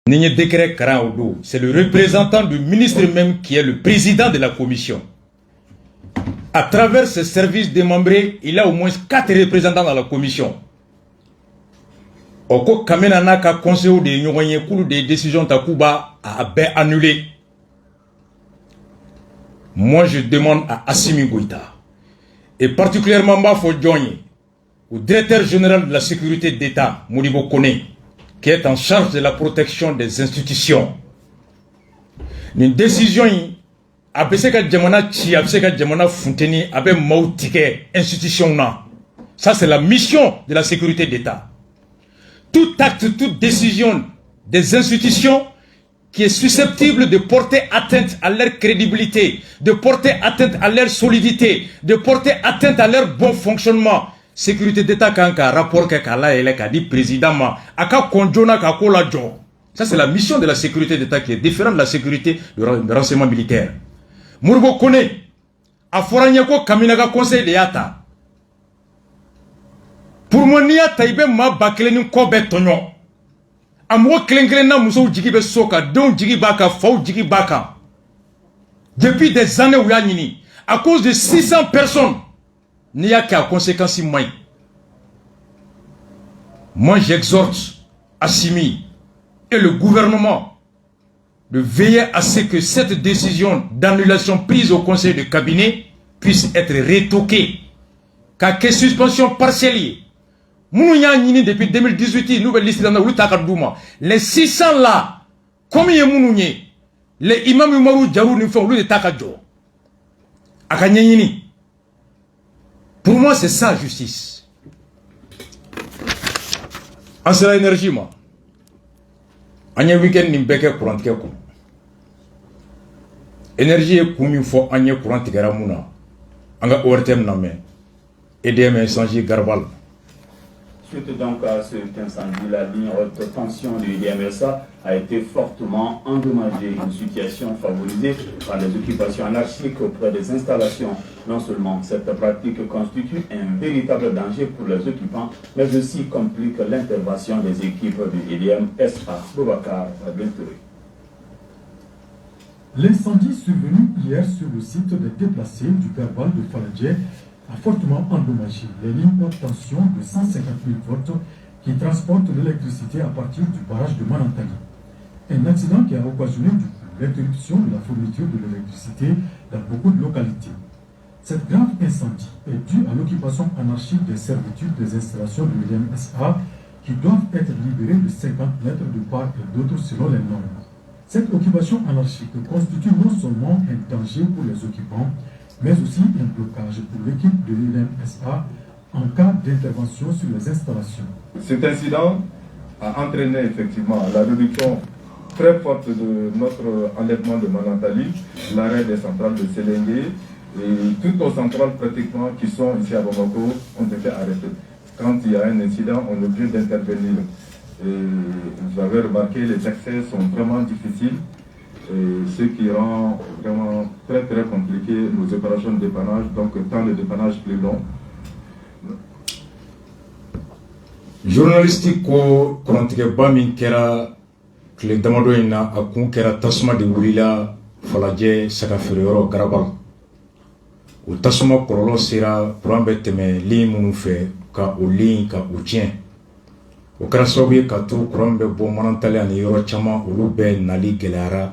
Nigné décret Karaodo, c'est le représentant du ministre même qui est le président de la commission. À travers ses services démembrés, il a au moins 4 représentants dans la commission. Oko Kamena Naka conseil de Nyoye Koulou des décisions Takuba a annulé. Moi je demande à Assimi Goïta, et particulièrement Bafo Djonye, au directeur général de la sécurité d'État, Modibo Kone, qui est en charge de la protection des institutions. Une décision, Abeseka Djamana Chi, Abeseka Djamana Fonteni, Abe Mautike, institution. Ça, c'est la mission de la sécurité d'État. Tout acte, toute décision des institutions qui est susceptible de porter atteinte à leur crédibilité, de porter atteinte à leur solidité, de porter atteinte à leur bon fonctionnement. Sécurité d'État quand un rapport que Kala et a dit président aka konjona kakola jo. Ça c'est la mission de la sécurité d'État qui est différente de la sécurité du renseignement militaire. Mourbo Kone a foranyako kaminaga conseil de yata. Pour moi niya taïbe ma bakleni ko betonyo. Amwo klenklen na muso jigibe soka don jigibaka fau jigibaka. Depuis des années où yanyini à cause de 600 personnes. Il n'y a qu'à conséquence moyenne. Moi j'exhorte Assimi et le gouvernement de veiller à ce que cette décision d'annulation prise au conseil de cabinet puisse être rétoquée. Car que suspension partielle. Depuis 2018, nouvelle liste dans les 600 là, combien les imams Umaru Djarou nous font le Takadjo. Akanyini. Pour moi, c'est ça, justice. En cela, énergie, moi. En un week-end, il y a courant. Énergie est comme il faut en un courant. En un ORTM, EDM incendie Garbal. Suite donc à cet incendie, la ligne haute tension du DMSA a été fortement endommagée. Une situation favorisée par les occupations anarchiques auprès des installations. Non seulement cette pratique constitue un véritable danger pour les occupants, mais aussi complique l'intervention des équipes du DMSA. Boubacar Bentouri. L'incendie survenu hier sur le site des déplacés du Garbal de Faladje a fortement endommagé les lignes haute tension de 150 000 volts qui transportent l'électricité à partir du barrage de Manantali. Un accident qui a occasionné du coup l'interruption de la fourniture de l'électricité dans beaucoup de localités. Cette grave incendie est due à l'occupation anarchique des servitudes des installations de l'IMSA qui doivent être libérées de 50 mètres de part et d'autre selon les normes. Cette occupation anarchique constitue non seulement un danger pour les occupants, mais aussi un blocage pour l'équipe de l'IMSA en cas d'intervention sur les installations. Cet incident a entraîné effectivement la réduction très forte de notre enlèvement de Manantali, l'arrêt des centrales de Séléngué et toutes nos centrales pratiquement qui sont ici à Bamako ont été arrêtées. Quand il y a un incident, on est obligé d'intervenir. Et vous avez remarqué, les accès sont vraiment difficiles. Et ce qui rend vraiment très compliqué nos opérations de dépannage, donc temps de dépannage plus long. Journalistique ko korantige ba min kɛra tile damadɔ in na a kun kɛra tasuma de wulila Falajɛ sagafeereyɔrɔ Garabal. O tasuma kɔlɔlɔ sera courant bɛ tɛmɛ ligne minnu fɛ ka o ligne ka o tiɲɛ. O kɛra sababu ye ka to courant bɛ bɔ Manantali ani yɔrɔ caman olu bɛɛ nali gɛlɛyara.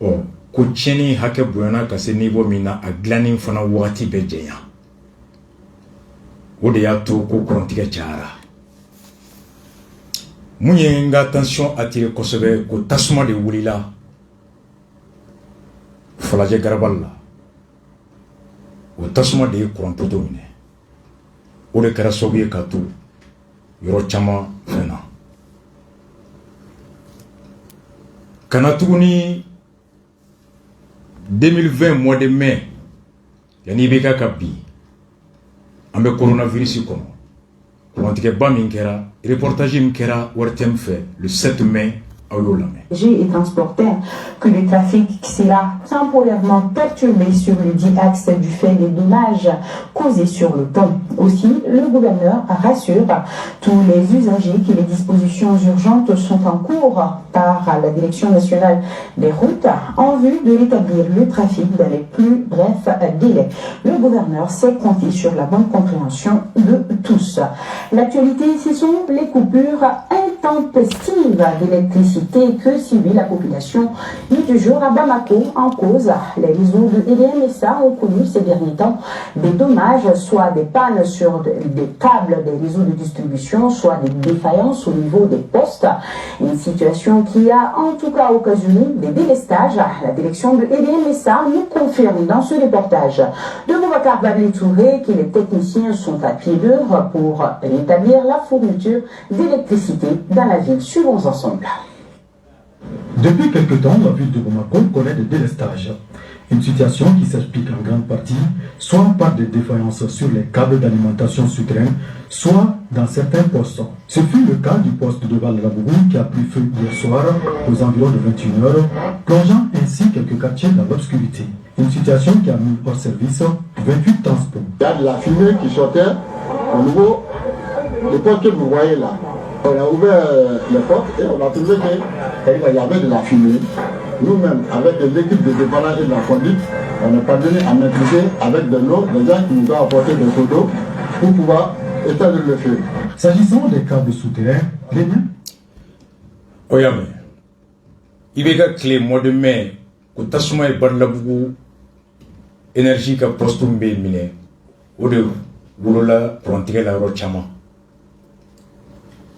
Ko tiɲɛni hakɛ bonyana ka se niveau min na a dilanni fana wagati bɛ jɛnya. O de y'a to ko kurantigɛ cayara. Mun ye n ka attention attiré kosɛbɛ ko tasuma de wulila Falajɛ Garabal la. O tasuma de ye courant poto minɛ. O de kɛra sababu ye ka to yɔrɔ caman fɛn na. Kana tuguni 2020 mois de mai, yani beka kabi, ambe coronavirus kono. Kurantige ba min kɛra, reportage min kɛra ORTM fait le 7 mai à Yolame. Et transporteurs que le trafic sera temporairement perturbé sur le dit axe du fait des dommages causés sur le pont. Aussi, le gouverneur rassure tous les usagers que les dispositions urgentes sont en cours par la Direction nationale des routes en vue de rétablir le trafic dans les plus brefs délais. Le gouverneur s'est compté sur la bonne compréhension de tous. L'actualité, ce sont les coupures intempestives d'électricité que subit la population du jour à Bamako. En cause, les réseaux de EDMSA ont connu ces derniers temps des dommages, soit des pannes sur des câbles des réseaux de distribution, soit des défaillances au niveau des postes. Une situation qui a en tout cas occasionné des délestages. La direction de EDMSA nous confirme dans ce reportage de Boubacar Babli Touré que les techniciens sont à pied d'œuvre pour rétablir la fourniture d'électricité dans la ville. Suivons ensemble. Depuis quelque temps, la ville de Bamako connaît des délestages. Une situation qui s'explique en grande partie soit par des défaillances sur les câbles d'alimentation souterrains, soit dans certains postes. Ce fut le cas du poste de Val-Labourou qui a pris feu hier soir aux environs de 21h, plongeant ainsi quelques quartiers dans l'obscurité. Une situation qui a mis hors service 28 transports. Il y a de la fumée qui sortait au niveau des postes que vous voyez là. On a ouvert les portes et on a trouvé qu'il y avait de la fumée. Nous-mêmes, avec des équipes de dépannage et de la conduite, on est parvenu à maîtriser avec de l'eau, des gens qui nous ont apporté des seaux d'eau pour pouvoir éteindre le feu. S'agissant des câbles souterrains, les miens. Oyame, il y a clé mois de mai, que Tassouma et Barlabougou, énergie que postum be mine, ou de Wourola pour intégrer la Rochama.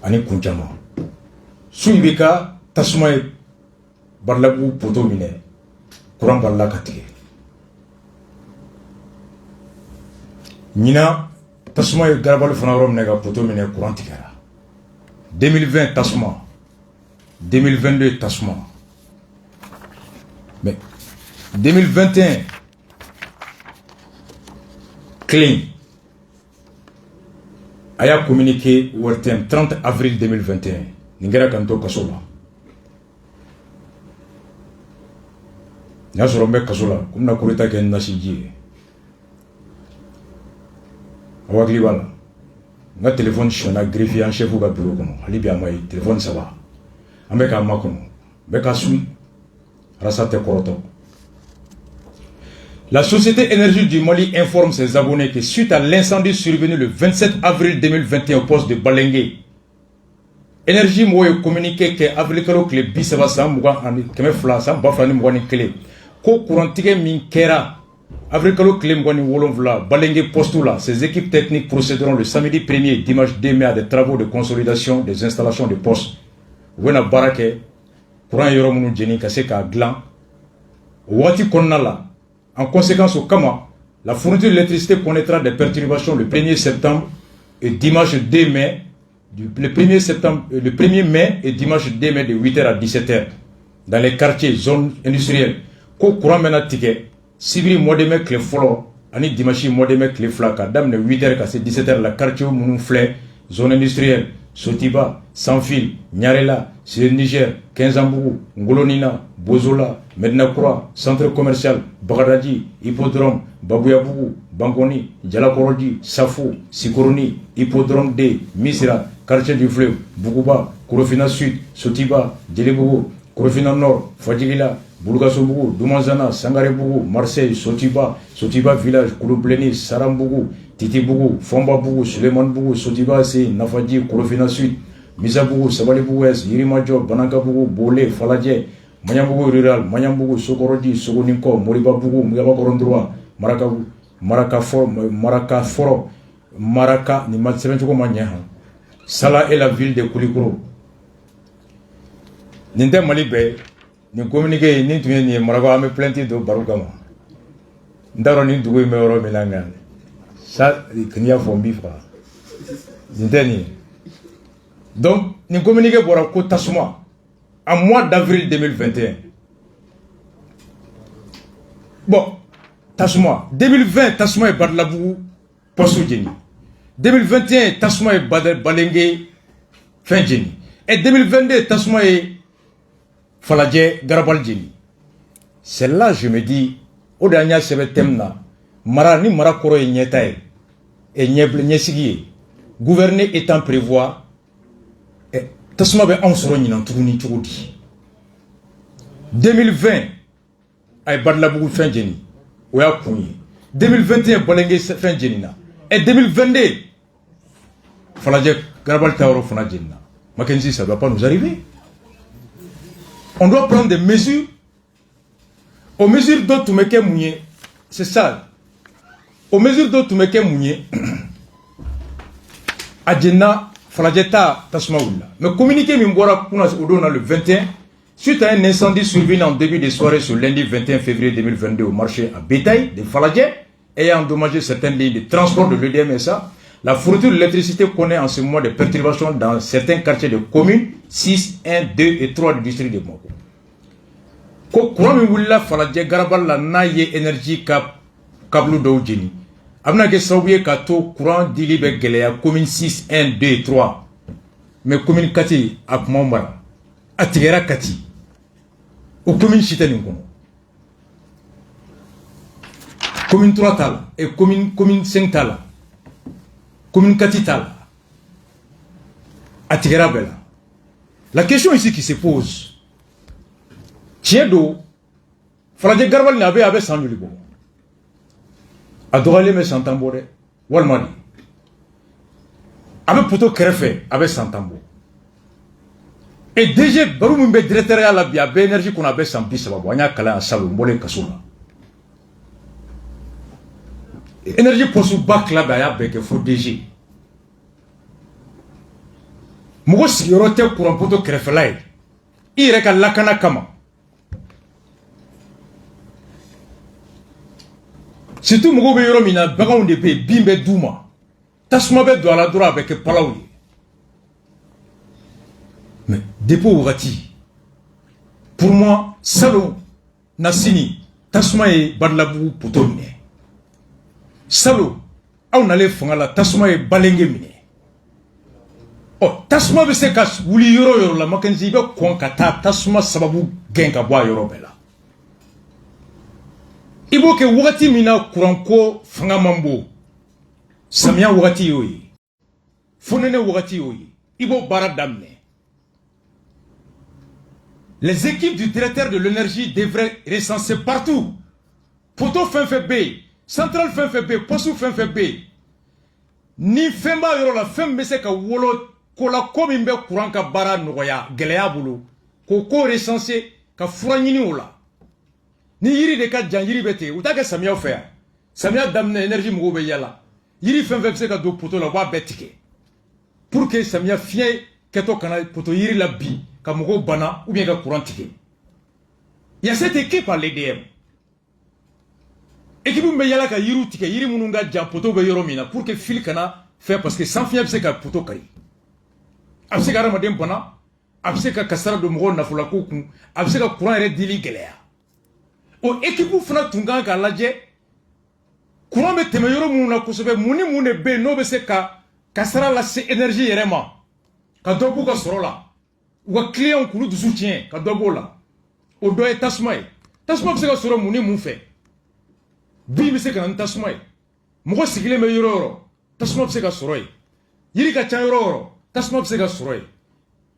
Ani Kunjama. Suivika, Tassouma et Barlabou poto mine, courant barla katige. Nina, Tassouma et Garabal Fanarom nega poto mine courant tigara. 2020 Tassouma, 2022 Tassouma. Mais 2021, clean. Aya communiqué au 30 avril 2021. Ningera kanto kasola. Nya soro mbe kasola, kumna kurita ke nasiji. Awagli bala. Nga téléphone shona greffier en chef ga bureau kono. Ali bi amay téléphone ça va. Ambeka makono. Beka sui. Rasate koroto. La Société Énergie du Mali informe ses abonnés que suite à l'incendie survenu le 27 avril 2021 au poste de Balengue, Énergie Moye communiqué que Avrikalo Kle Bisaba Samouga en Kemefla Sambafani Mwani Kle, ko courantige Minkera, Avrikalo Kle Mwani Wolonvla, Balengue Postula, ses équipes techniques procéderont le samedi 1er et dimanche 2 mai à des travaux de consolidation des installations de postes. Wena Barake, courant Yoromunu Djeni Kaseka Glan, Wati Konala. En conséquence, au Kama, la fourniture d'électricité connaîtra des perturbations le 1er septembre et dimanche 2 mai, le 1er mai et dimanche 2 mai de 8h à 17h dans les quartiers, zones industrielles. Ko courant mena ticket, Sibiri mois de mai clé folo, ani dimanche mois de mai clé flaka, dame de 8h à 17h la quartier Mounouflé, zone industrielle, Sotiba, Sanfil, Nyarela, c'est le Niger, Kenzambougou, Ngolonina, Bozola, Medinakura, centre commercial, Bagadaji, Hippodrome, Babouyabougou, Bangoni, Djalakorodi, Safou, Sikoroni, Hippodrome D, Misra, quartier du fleuve, Bougouba, Korofina Sud, Sotiba, Djelebougou, Korofina Nord, Fadjigila, Boulgasobougou, Doumanzana, Sangarebougou, Marseille, Sotiba, Sotiba Village, Kouloubleni, Sarambougou, Titibougou, Fombabougou, Suleimanbougou, Sotiba C, Nafadji, Korofina Sud, Misabougou, Sabalibougou S, Yirimadjo, Banankabougou, Bolé, Faladje, Mayambougou Rural, Mayambougou, Sokorodi, Sogoninko, Moribabougou, Mouyabakorondroa, Maracaforo, Maraka, ni Matsebenchoko Manya. Sala est la ville de Koulikoro. Ninde Malibe, ni communiqué, ni tu ni Maraga me plainte de Barugama. Ndaro ni Doué Meoro Milangan. Ça, il y a Fombi, frère. Ninde. Donc, ni communiqué pour un coup Tassouma. En mois d'avril 2021. Bon, Tassouma. 2020, Tassouma et Badlabou, Posso Djeni. 2021, Tassouma et Balengue, fin Djeni. Et 2022, Tassouma et Faladje, Garabal Djeni. C'est là je me dis, au dernier Sebetemna, Marani Marakoro et Nyetae, et Nyesigi, gouverner étant prévoir, Tassouma be ansoro ni nantouni chogodi 2020 ay Badlabougou fin jeni o ya kunye 2021 Bolenge fin jeni na et 2022 Faladje Garabal Taoro fana jeni na Mackenzie ça doit pas nous arriver. On doit prendre des mesures aux mesures d'autres meke mounier c'est ça aux mesures d'autres meke mounier Adjena Faladjeta Tasmaoula mais communiqué Mimbora Kuna Odona le 21 suite à un incendie survenu en début de soirée sur lundi 21 février 2022 au marché à bétail de Faladje ayant endommagé certaines lignes de transport de l'EDMSA. La fourniture de l'électricité connaît en ce moment des perturbations dans certains quartiers de communes 6, 1, 2 et 3 du district de Moko. Ko courant mi wula Faladje garabal la naye énergie kablu do jeni. Amna ke saouye ka to courant dili be geleya commune 6, 1, 2 et 3. Mais commune kati akmambara atigera kati. Au commune chitani kono. Commune 3 tal et commune 5 tal. Commune 4 tal. Atigera bela. La question ici qui se pose. Tiedo Faladje Garbal n'avait sans lui bon. Adorale me santambo de walmadi. Avec poto krefe avec santambo. Et déjà baru mumbe directeur ya la bia be énergie qu'on avait sans bis babo anya kala salu mbole kasula. Énergie posu bac là ba ya be ke fo DG. Mugo sigiro te courant poto krefe là. Ire ka lakana kama. Surtout mugo be yoro mina baga de be bimbe duma. Tasuma be do ala dora avec palawi. Mais dépôt Ourati, pour moi, Salo, Nassini, Tasuma et Badlabou Potone. Salo, on allait faire la Tasuma et Balengemine. Oh, Tasuma be se kas, Wuli Yoro, la Mackenzie, Kwankata, Tasuma Sababu, Genkabwa Yorobela. Ibo ke Ourati mina Kuranko, Fangamambo, Samia Ourati Yoyi, Fonene Ourati Yoyi, Ibo Baradamne. Les équipes du directeur de l'énergie devraient recenser partout. Poto fin fait B, centrale fin fait B, poste fin fait B. Ni femba yoro la femme se ka wolo kola komimbe courant ka bara noya geleya bulu. Koko recenser ka furanyini ola. Ni yiri de ka janjiri bete, uta ka samia faire. Samia damne énergie mugo be yala. Yiri fin fait se ka do poto la wa betike. Pour que samia fien keto kana poto yiri la bi. Kamugo bana ou bien ka courant ticket. Il y a cette équipe à l'EDM. Équipe me yala ka yiru ticket, yiri mununga ja poto be yoro mina pour que fil kana faire parce que sans fiable c'est ka poto kari. Abse ka ramadem bana, abse ka kasara do mugo na fula ko kun, abse ka courant re dili gelea. O équipe fana tunga ka laje courant be teme yoro mununa kosobe muni mune be no be se ka kasara la se énergie yerema. Ka dobu ka sorola. Ou un client qui nous soutient, quand on là, on doit être tasmaï. Tasmaï, c'est que sur mon mon fait. Bim, c'est que tasmaï. Moi, c'est qu'il est meilleur. Tasmaï, c'est que sur eux. Il y a qu'un euro. Tasmaï, c'est que sur eux.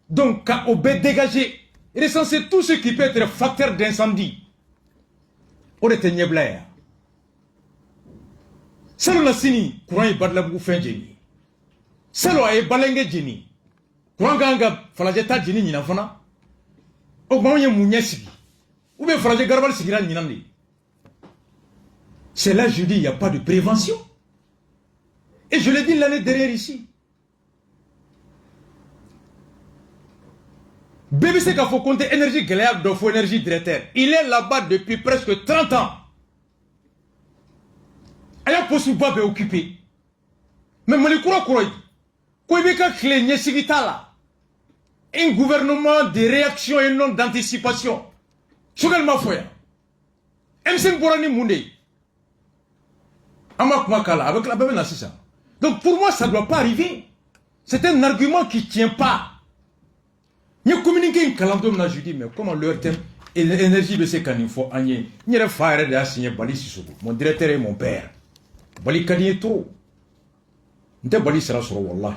Donc, quand on peut dégager, recenser tout ce qui peut être facteur d'incendie. On est un blaire. Salo na sini, courant est badlabou fin génie. Salo est balengue génie. Kwanganga Faladje ta jini nyina fana o gbanwe munye sigi ou bien Faladje Garbal sigira nyina ndi. C'est là je dis il n'y a pas de prévention. Et je l'ai dit l'année dernière ici. BBC ka faut compter énergie gléable de faux énergie directeur. Il est là-bas depuis presque 30 ans. Aya possible pas occupé. Mais mon kura kura ko ibeka clé nyesigitala. Un gouvernement de réaction et non d'anticipation. Chogal Mafoya. MC Borani Moundé. Amak Makala, avec la Bébé Nassissa. Donc pour moi, ça ne doit pas arriver. C'est un argument qui ne tient pas. Nous communiquons un calendrier, je dis, mais comment leur thème et l'énergie de ces canifs, Agnès, n'y a pas de signer Bali Sissoko. Mon directeur est mon père. Bali Kani est trop. N'était Bali sera sur Wallah.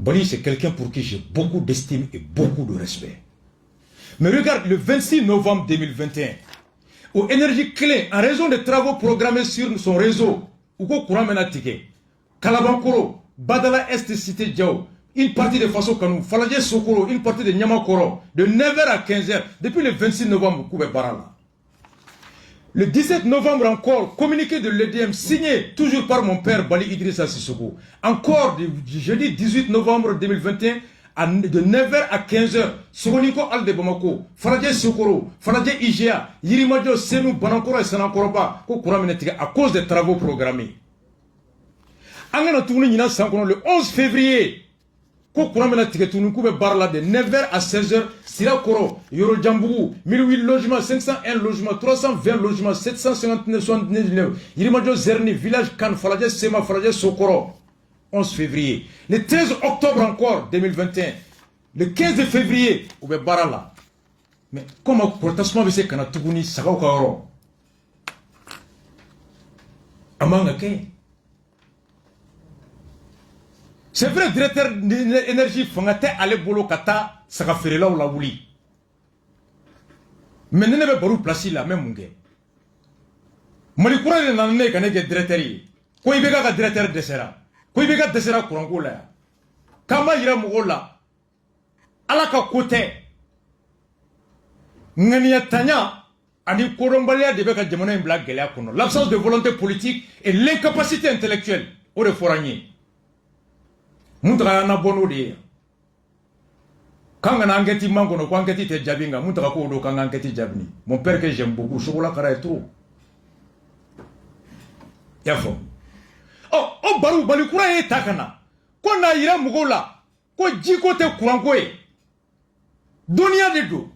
Bali, c'est quelqu'un pour qui j'ai beaucoup d'estime et beaucoup de respect. Mais regarde, le 26 novembre 2021, au Énergie Clé, en raison des travaux programmés sur son réseau, où courant menatike, Kalabankoro, Badala Est Cité Djao, une partie de Faso Kanou, Faladje Sokoro, une partie de Nyamakoro, de 9h à 15h, depuis le 26 novembre, Koube Barala. Le 17 novembre encore, communiqué de l'EDM signé toujours par mon père Bali Idrissa Sissoko. Encore du jeudi 18 novembre 2021, de 9h à 15h, Soroniko Alde Bamako, Faladje Sokoro, Faladje IGA, Yirimadjo Senou Banankoro et Sanankoroba, à cause des travaux programmés. Angana Touni Nina Sankono le 11 février, ko kuramena tiketunu kube barla de 9h à 16h, Sira Koro, Yoro Djambougou, 1008 logements, 501 logements, 320 logements, 759 79, Yirimadjo Zerni, village Kan, Faladje Sema, Faladje Sokoro, 11 février. Le 13 octobre encore, 2021, le 15 février, Oube Barala. Mais comment protestement vese kana tuguni Sakao Kaoro? Amanga Ke? C'est vrai, directeur d'énergie, Fangate allait bolo kata, saka ferela ou la wuli. Mais ne pas barou placer la même mungue. Malikura n'a pas de directeur. Quoi il bega directeur de sera. Quoi il bega de sera kurangola. Kama ira mugola. Alaka côté. Ngania tanya. Ani korombalia de beka jamana en blague gelia kono. L'absence de volonté politique et l'incapacité intellectuelle. Au reforagné. Muntaka na bono de kanga na angeti mangono kwa angeti te jabinga muntaka ko do kanga angeti jabni mon père que j'aime beaucoup chocolat kara et trop yafo oh baru balikura e takana ko na ira mugola ko jiko te kuranko e dunia de do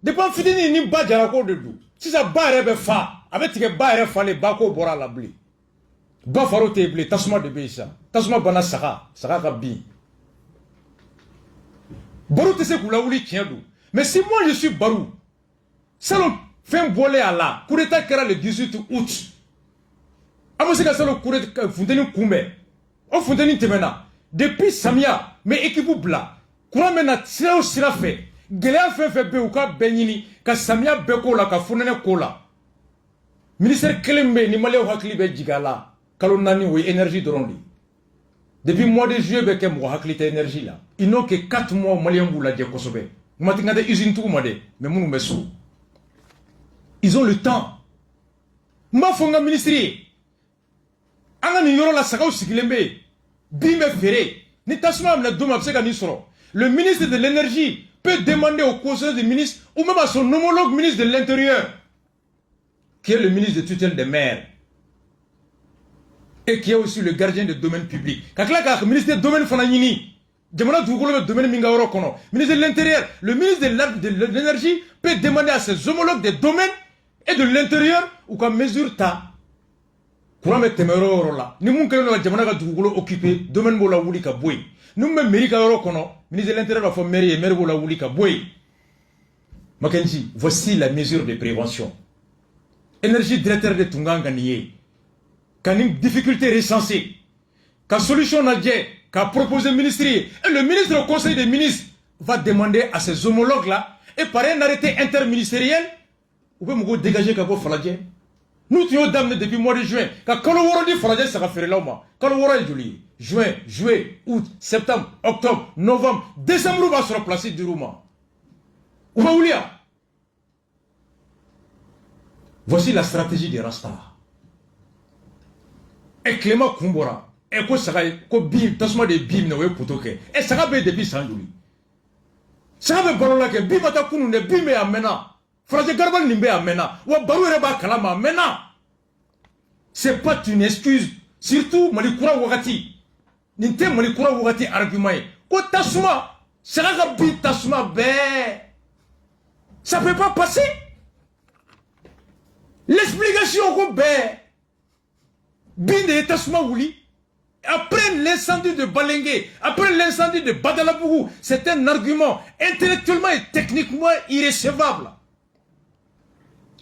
de pas fidini ni bajara ko de do si ça bare be fa avec que bare fallait bako bora la bli ba faro te blé tasuma de beisa tasuma bana saka ka bi Barou te se koula ouli tiendou. Mais si moi je suis Barou, salon fin bolé à la coup d'état qui era le 18 août. Amose ka salon coup d'état Fonteni Koumbe. O Fonteni Temena. Depuis Samia, mais équipe bla. Koura mena sira fait. Gelea fait be ou ka benyini ka Samia beko la ka Fonene kola. Ministère Kelembe ni malé hakli be jigala. Kalonani ou énergie de rondi. Depuis le mois de juillet, il y a une énergie là. Ils n'ont que 4 mois au Mali. Ils ont le temps. Le ministre de l'énergie peut demander au conseil des ministres ou même à son homologue ministre de l'Intérieur, qui est le ministre de tutelle des maires, et qui est aussi le gardien du domaine public. Quand le ministre du domaine Fananini, ministre de l'Intérieur, le ministre de l'énergie peut demander à ses homologues des domaines et de l'Intérieur ou qu'à mesure ta. Nous sommes occupés, domaine bola wuli ka boy. Nous sommes ministre de l'Intérieur a fait mairie et maire bola wuli ka boy. Mackenzie, voici la mesure de prévention. Énergie directeur de Tunganga nié. Quand une difficulté recensée, quand solution n'a pas, qu'a proposé le ministre, et le ministre au conseil des ministres va demander à ses homologues là, et par un arrêté interministériel, vous pouvez me dégager qu'à vous Faladje. Nous tu as damné depuis le mois de juin, quand on dit Faladje, ça va faire là, quand on est joli, juin, juillet, août, septembre, octobre, novembre, décembre, on va se replacer du Rouma. Où va Oulia? Voici la stratégie des Rasta. Et Clément Kumbora, et quoi ça va, quoi bim, tasma de bim, ne ouais pour et ça va bien depuis Sanjouli. Ça va bien là que bim à ta kunu ne bim et amena. Frère Garbal nimbe amena. Ou barou reba kalama amena. C'est pas une excuse. Surtout Malikura Wagati. Ninte Malikura Wagati argument. Quoi tasma, ça va bien tasma bé. Ça peut pas passer. L'explication qu'on bé. Binde Tasma Wouli, après l'incendie de Balengue, après l'incendie de Badalabougou, c'est un argument intellectuellement et techniquement irrécevable.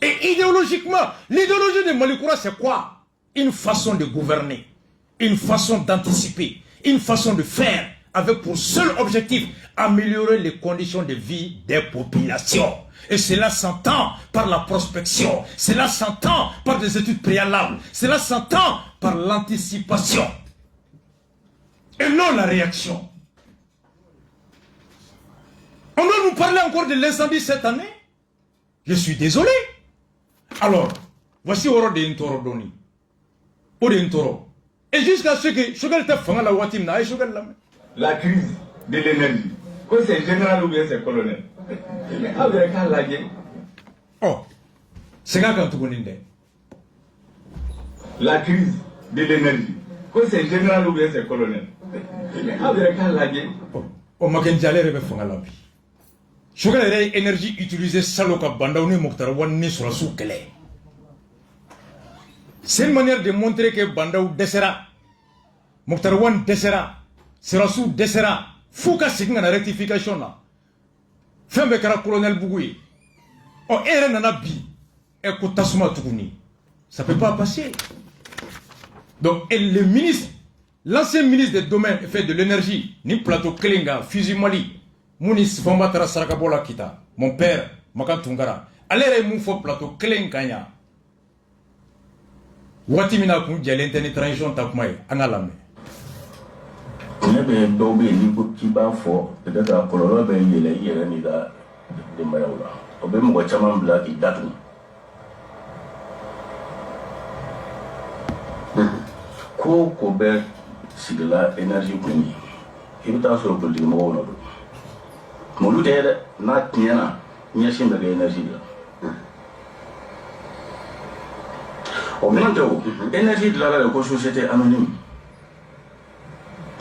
Et idéologiquement, l'idéologie de Malikoura, c'est quoi? Une façon de gouverner, une façon d'anticiper, une façon de faire avec pour seul objectif améliorer les conditions de vie des populations. Et cela s'entend par la prospection, cela s'entend par des études préalables, cela s'entend par l'anticipation. Et non la réaction. On doit nous parler encore de l'incendie cette année? Je suis désolé. Alors, voici Oro de Ntoro Doni. Ou de Ntoro. Et jusqu'à ce que Shogal te fanga la watim na Shogal la. La crise de l'énergie. Quand c'est général ou bien c'est colonel? Oh, c'est quand tu connais. La crise de l'énergie. Quand c'est général ou bien c'est colonel? Oh, ma kenjale rebe fanga la bi. Shogal est énergie utilisée saloka bandaouni moktara wani sur la soukele. C'est une manière de montrer que bandaou desera. Moktara wan desera. Sera sous desera. Fouka signa la rectification là. Femme kara colonel Bougoui. Oh, ere nana bi. Eko tasuma tukuni. Ça peut pas passer. Donc, et le ministre, l'ancien ministre des domaines et fait de l'énergie, ni plateau Kelinga, Fusi Mali, Mounis Fombatara Sarakabola Kita, mon père, Makan Tungara, allez moufo plateau Kelinganya. Watimina Kundia l'internet transition Takmaï, Analame. Ne bɛ dɔw bɛ yen n'i ko k'i b'a fɔ peut-être a kɔlɔlɔ bɛ yɛlɛ i yɛrɛ n'i ka denbayaw la o bɛ mɔgɔ caman bila k'i datugu ko o ko bɛɛ sigila énergie kun ye i bɛ taa sɔrɔ politikimɔgɔw nɔ don mais olu tɛ ye dɛ n'a tiɲɛna ɲɛsin bɛ kɛ énergie de la o minɛn tɛ o énergie dilanna de ko société anonyme.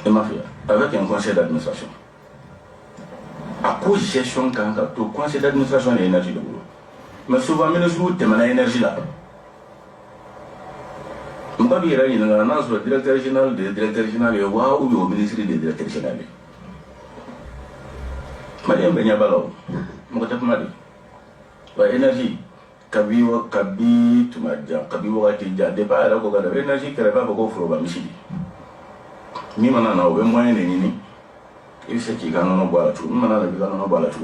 Mafia, avec un conseil d'administration. À cause de gestion quand le conseil d'administration et l'énergie de boulot. Mais souvent, nous avons l'énergie là. Nous avons le directeur général, le directeur général, ou le ministre des directeurs généraux. Madame Benyabalo, je vais te dire, l'énergie, Kabi, tu m'as dit, Kabi, tu m'as dit, départ, l'énergie qui est là, beaucoup de choses. Ni mana na obe moyen ne nini il se ki gano no bala tu mana na gano no bala tu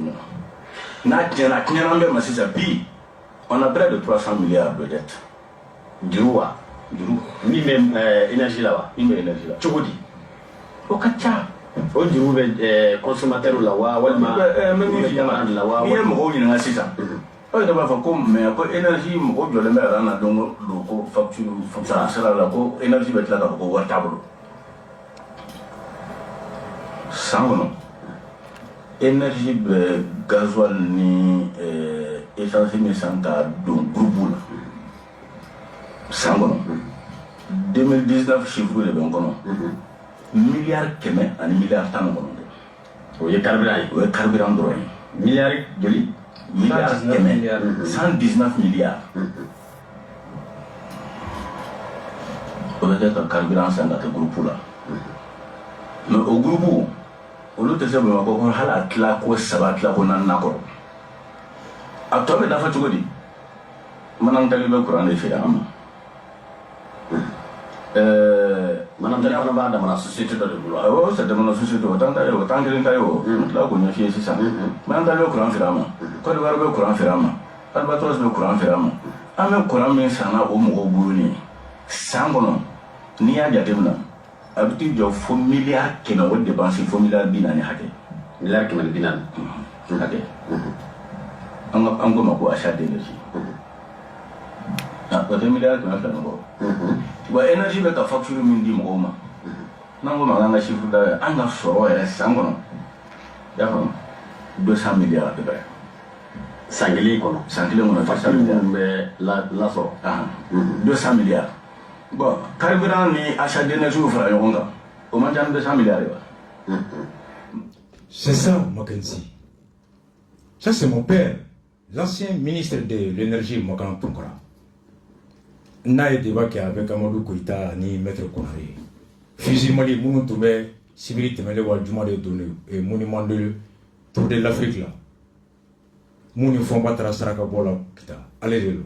na tiana mbe masisa bi on a près de 300 milliards de dettes diwa ni même énergie là-bas ni même énergie là chogodi o kacha o diru be consommateur la wa walma même ni jama la wa ni mo ni na sisa o de ba fa ko mais ko énergie mo jole me ra na don ko facture sala la ko énergie be tla ko wa tablo sans énergie gasoil ni essence ni santa don groupe sans 2019 chiffre de bon milliard keme ani milliard tan bon o ye carburant droit milliard joli milliard keme 119 milliards o le carburant santa groupe là mais au groupe olu tɛ se bamakɔ ko hali a tila ko saba tila ko naani kɔrɔ a tɔ bɛ dafa cogo di manantali bɛ kuran de feere an ma manantali fana b'a damana société dɔ de bolo awɔ c'est damana société o t'an ta ye o t'an kelen ta ye o tila k'o ɲɛf'i ye sisan manantali bɛ kuran feere an ma Côte d'Ivoire bɛ kuran feere an ma Albatros bɛ kuran feere an ma an bɛ kuran min sanna o mɔgɔw bolo nin san kɔnɔ n'i y'a jateminɛ a bɛ t'i jɔ fo miliyari kɛmɛ o dépense fo miliyari 40 hakɛ miliyari 40 hakɛ an ko ma ko achat d'énergie parce que miliyari 200 kɔ wa énergie bɛ ka facture min di mɔgɔw ma n'an ko ma k'an ka chiffre d'affaires an ka sɔrɔ yɛrɛ san kɔnɔ i y'a faamu 200 milliards à peu près san kelen kɔnɔ 200 milliards bɛ lasɔrɔ 200 milliards. Bon, carburant ni achat d'énergie au frère Yonga. Au moins, 200 milliards. C'est ça, Mackenzie. Ça, c'est mon père, l'ancien ministre de l'énergie, Makan Tunkara. N'a été débat avec Amadou Koïta ni Maître Konaré. Fusil Mali, Mounou Toumé, Sibiri Temele, Wadjuma de Donné, et monument de Tour de l'Afrique là. Mounou Fombatra Sarakabola, Kita. Allez,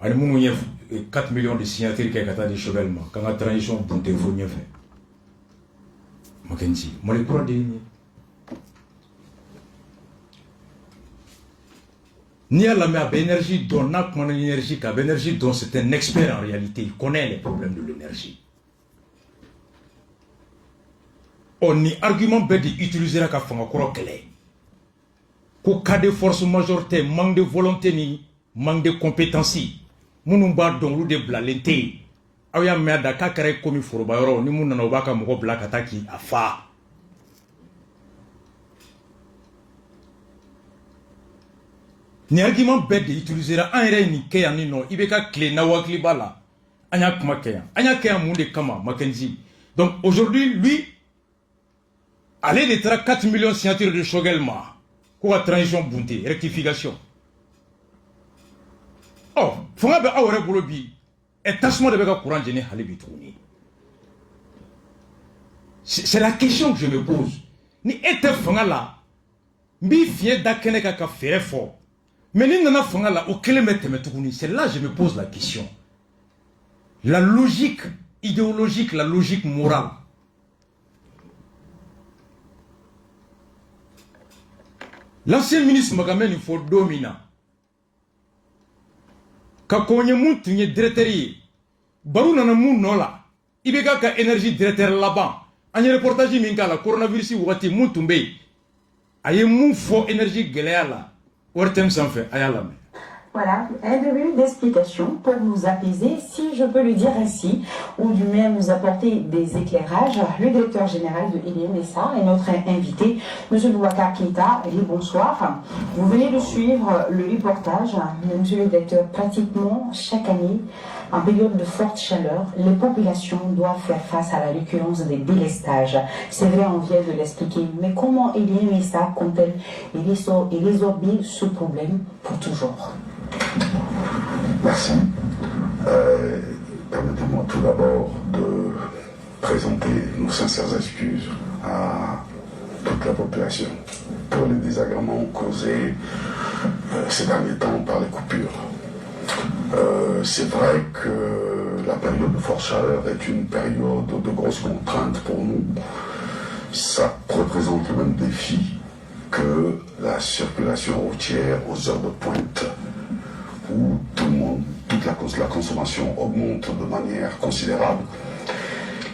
allez, Mounou 4 millions de signatures qui ont été de chevalement. Quand la transition pour te fournir fait. Mackenzie, moi les croix de ni à la mer énergie dont n'a pas l'énergie qu'à l'énergie dont c'est un expert en réalité, il connaît les problèmes de l'énergie. On y argument bête d'utiliser la kafanga koro kele. Ko cas de force majorité, manque de volonté ni manque de compétences. Munumba donglu de blalente. Aya merda ka kare komi foroba yoro ni munana obaka moko blaka taki afa. Ni argument bête d'utiliser un yere ni ke ani no ibeka clé na wakli bala. Anya kuma ke. Anya ke amunde kama Mackenzie. Donc aujourd'hui lui allez de 4 millions de signatures de Chogelma. Quoi transition bunté, rectification. Oh, fonga be awre bolobi. Et tâchement de beka courant gêné halibi tourni. C'est la question que je me pose. Ni était fonga là. Mbi fie dakene ka fere fort. Mais ni nana fonga là au kilomètre metukuni. C'est là que je me pose la question. La logique idéologique, la logique morale. L'ancien ministre Magamel il faut dominer. Quand on y monte, il y a directeur. Barou nana moun nola. Ibeka ka énergie directeur là-bas. Un reportage minka la coronavirus ou wati moun tombe. Aye moun fo énergie geléala. Ouertem sans fait ayala. Voilà, un début d'explication pour nous apaiser, si je peux le dire ainsi, ou du même nous apporter des éclairages. Le directeur général de EDMSA est notre invité, M. Boubacar Keïta. Et bonsoir. Vous venez de suivre le reportage. Monsieur le directeur, pratiquement chaque année, en période de forte chaleur, les populations doivent faire face à la récurrence des délestages. C'est vrai, on vient de l'expliquer, mais comment EDMSA compte-t-elle résorber ce problème pour toujours? Merci. Permettez-moi tout d'abord de présenter nos sincères excuses à toute la population pour les désagréments causés ces derniers temps par les coupures. C'est vrai que la période de forte chaleur est une période de grosses contraintes pour nous. Ça représente le même défi que la circulation routière aux heures de pointe, où tout le monde, la consommation augmente de manière considérable.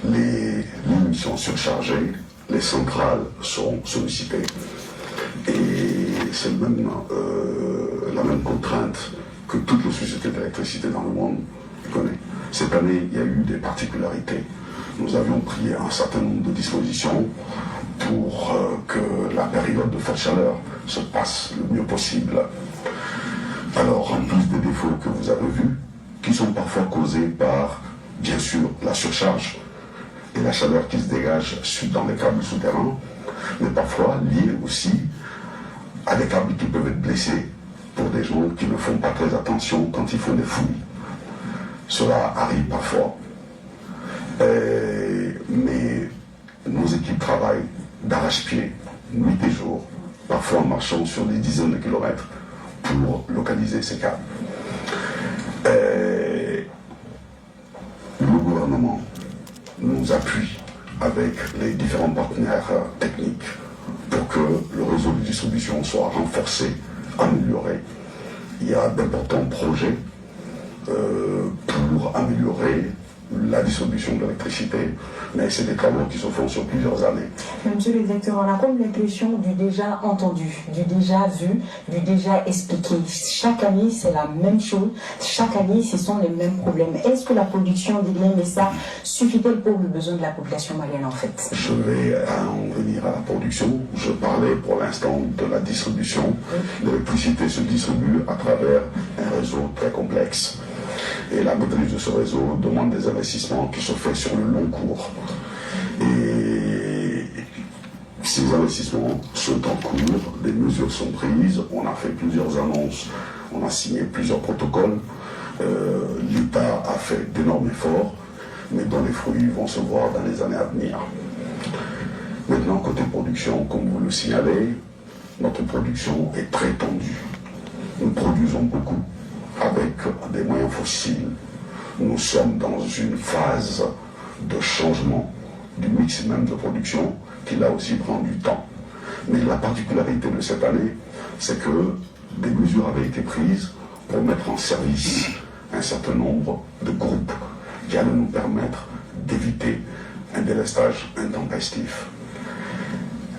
Les lignes sont surchargées, les centrales sont sollicitées. Et c'est même la même contrainte que toutes les sociétés d'électricité dans le monde connaissent. Cette année, il y a eu des particularités. Nous avions pris un certain nombre de dispositions pour que la période de forte chaleur se passe le mieux possible. Alors, en plus des défauts que vous avez vus, qui sont parfois causés par, bien sûr, la surcharge et la chaleur qui se dégage dans les câbles souterrains, mais parfois liés aussi à des câbles qui peuvent être blessés pour des gens qui ne font pas très attention quand ils font des fouilles. Cela arrive parfois. Mais nos équipes travaillent d'arrache-pied, nuit et jour, parfois en marchant sur des dizaines de kilomètres pour localiser ces câbles. Le gouvernement nous appuie avec les différents partenaires techniques pour que le réseau de distribution soit renforcé, amélioré. Il y a d'importants projets pour améliorer la distribution de l'électricité, mais c'est des travaux qui se font sur plusieurs années. Monsieur le directeur, on a comme l'impression du déjà entendu, du déjà vu, du déjà expliqué. Chaque année, c'est la même chose. Chaque année, ce sont les mêmes problèmes. Est-ce que la production d'EDMSA suffit-elle pour le besoin de la population malienne en fait? Je vais en venir à la production. Je parlais pour l'instant de la distribution. L'électricité se distribue à travers un réseau très complexe. Et la maîtrise de ce réseau demande des investissements qui se font sur le long cours. Et ces investissements sont en cours, des mesures sont prises, on a fait plusieurs annonces, on a signé plusieurs protocoles. L'État a fait d'énormes efforts, mais dont les fruits vont se voir dans les années à venir. Maintenant, côté production, comme vous le signalez, notre production est très tendue. Nous produisons beaucoup avec des moyens fossiles. Nous sommes dans une phase de changement du mix même de production qui là aussi prend du temps. Mais la particularité de cette année, c'est que des mesures avaient été prises pour mettre en service un certain nombre de groupes qui allaient nous permettre d'éviter un délestage intempestif.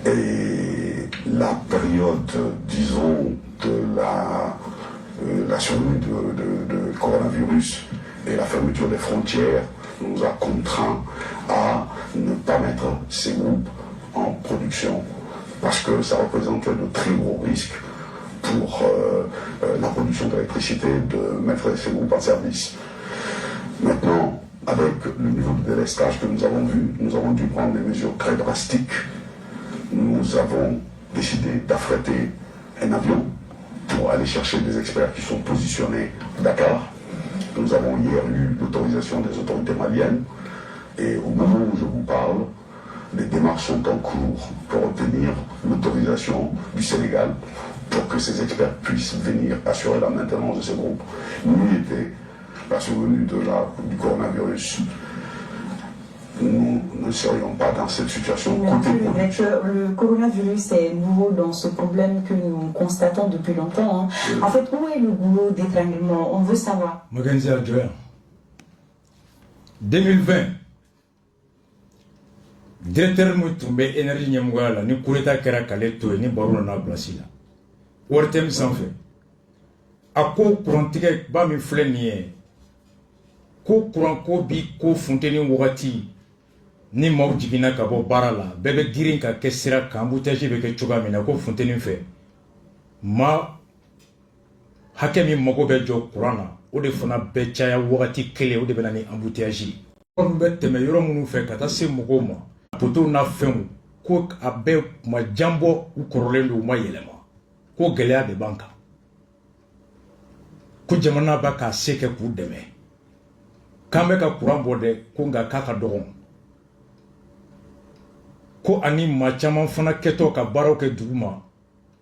Et la période, disons, de la survenue de coronavirus et la fermeture des frontières nous a contraints à ne pas mettre ces groupes en production parce que ça représentait de très gros risques pour la production d'électricité de mettre ces groupes en service. Maintenant, avec le niveau de délestage que nous avons vu, nous avons dû prendre des mesures très drastiques. Nous avons décidé d'affréter un avion pour aller chercher des experts qui sont positionnés à Dakar. Nous avons hier eu l'autorisation des autorités maliennes et au moment où je vous parle, les démarches sont en cours pour obtenir l'autorisation du Sénégal pour que ces experts puissent venir assurer la maintenance de ces groupes. N'eût été la survenue du coronavirus, nous ne serions pas dans cette situation. Le coronavirus est nouveau dans ce problème que nous constatons depuis longtemps. Hein. Oui. En fait, où est le boulot d'étranglement? On veut savoir. 2020, directeur mo tombé énergie nyamugala ni kureta kera kaleto ni baruna na place la. Wortem sanfé. Ako courantike ba mi flenier. Ko courant ko bi ko fontaine wati. Ni maw jigina ka bo barala bebe girin ka kesira ka embouteillage be ke choga mina ko fontaine fe ma hakemi mago be jo kurana o de fana be chaya wati kele o de be na ni embouteillage on be teme yoro munu fe ka ta se mago ma poto na fenu ko abe ma jambo u korolendo ma yelema ko gelea de banka ko jamana ba ka seke ku deme kambe ka kuran bode ko nga kaka dogon ko ani ma caman fana keto ka baraw ke duguma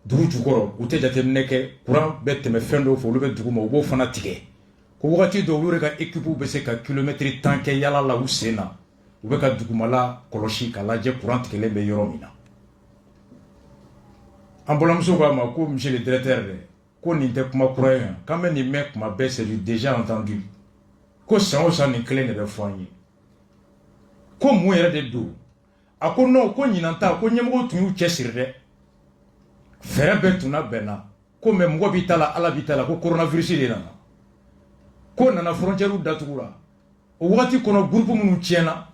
dugu jukoro u te jateminɛ kɛ kuran bɛ tɛmɛ fɛn dɔw fɛ olu bɛ duguma u b'o fana tigɛ ko wagati dɔw olu ka équipe bɛ se ka kilomètre 10 kɛ yala la u sen na u bɛ ka dugumala kɔlɔsi ka lajɛ kuran tigɛlen bɛ yɔrɔ min na an balimamuso k'a ma ko monsieur le directeur dɛ ko nin tɛ kuma kura ye k'an bɛ nin mɛn kuma bɛɛ c'est du déjà entendu ko san o san nin kelen de bɛ fɔ an ye ko mun yɛrɛ de don a ko non ko ɲinanta ko ɲɛmɔgɔw tun y'u cɛsiri dɛ fɛrɛ bɛɛ tun labɛnna ko mɛ mɔgɔ b'i ta la ala b'i ta la ko coronavirus de nana ko nana frontière datugura o wagati kɔnɔ groupe minnu tiɲɛna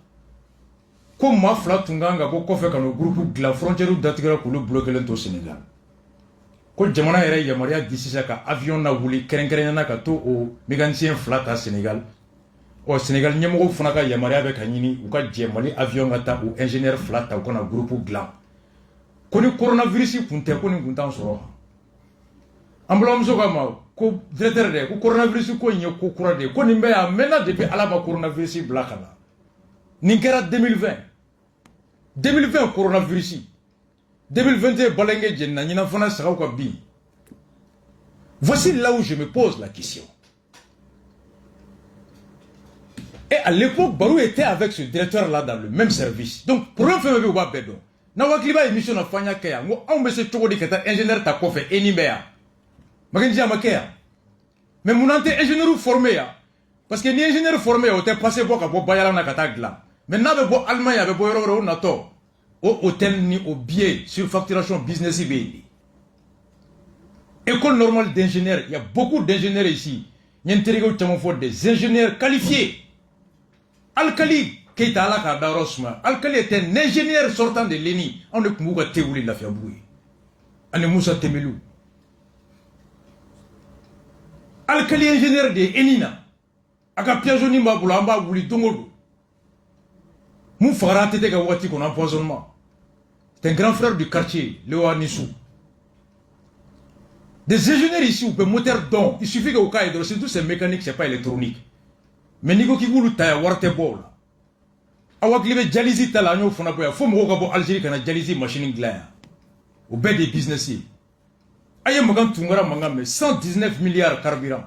ko maa fila tun kan ka bɔ kɔfɛ ka n'o groupe dilan frontière datigɛra k'olu bloquelen to Sénégal ko jamana yɛrɛ yamaruya di sisan ka avion na wuli kɛrɛnkɛrɛnnena ka to o mécanicien fila ta Sénégal o Sénégal ɲɛmɔgɔw fana ka yamaruya bɛ ka ɲini u ka jɛ Mali avion ka taa o ingénieur fila ta u kana groupe dilan ko ni coronavirus kun tɛ ko nin kun t'an sɔrɔ an balimamuso k'a ma ko directeur dɛ ko coronavirus ko in ye ko kura de ye ko nin bɛ yan mɛnna depuis ala ma coronavirus bila ka na nin kɛra 2020 coronavirus 2021 balenge jenna ɲina fana sagaw ka bin. Voici là où je me pose la question. Et à l'époque, Barou était avec ce directeur-là dans le même service. Donc, pour un fait, on va faire na wakiliba émission na fanya kaya ngo on be se togo di kata ingénieur ta ko fe enibea maganji amakeya mais munante ingénieur formé ya parce que ni ingénieur formé o te passé boka bo bayala na kata gla mais na be bo allemand be bo yoro na to au hôtel ni au billet sur facturation business be école normale d'ingénieur, il y a beaucoup d'ingénieurs ici. Il y a des ingénieurs qualifiés. Alkali Keita Alaka Darosma. Alkali est un ingénieur sortant de l'ENI. On est comme Mouga Teouli la Fiaboui. On est Moussa Temelou. Alkali ingénieur de Enina. Aka Piazoni Maboulamba Bouli Dongodo. Moufara Tete Gawati qu'on empoisonnement. C'est un grand frère du quartier, Léo Nissou. Des ingénieurs ici, ou des moteurs d'on, il suffit qu'au cas c'est tout c'est mécanique, c'est pas électronique. Mais Nigo qui vous t'a warte bol. Awak libe jalizi tala nyo fona boya, faut mo gabo Algérie kana jalizi machine glaya. Au bed des business. Aye magan tungara mangame 119 milliards carburant.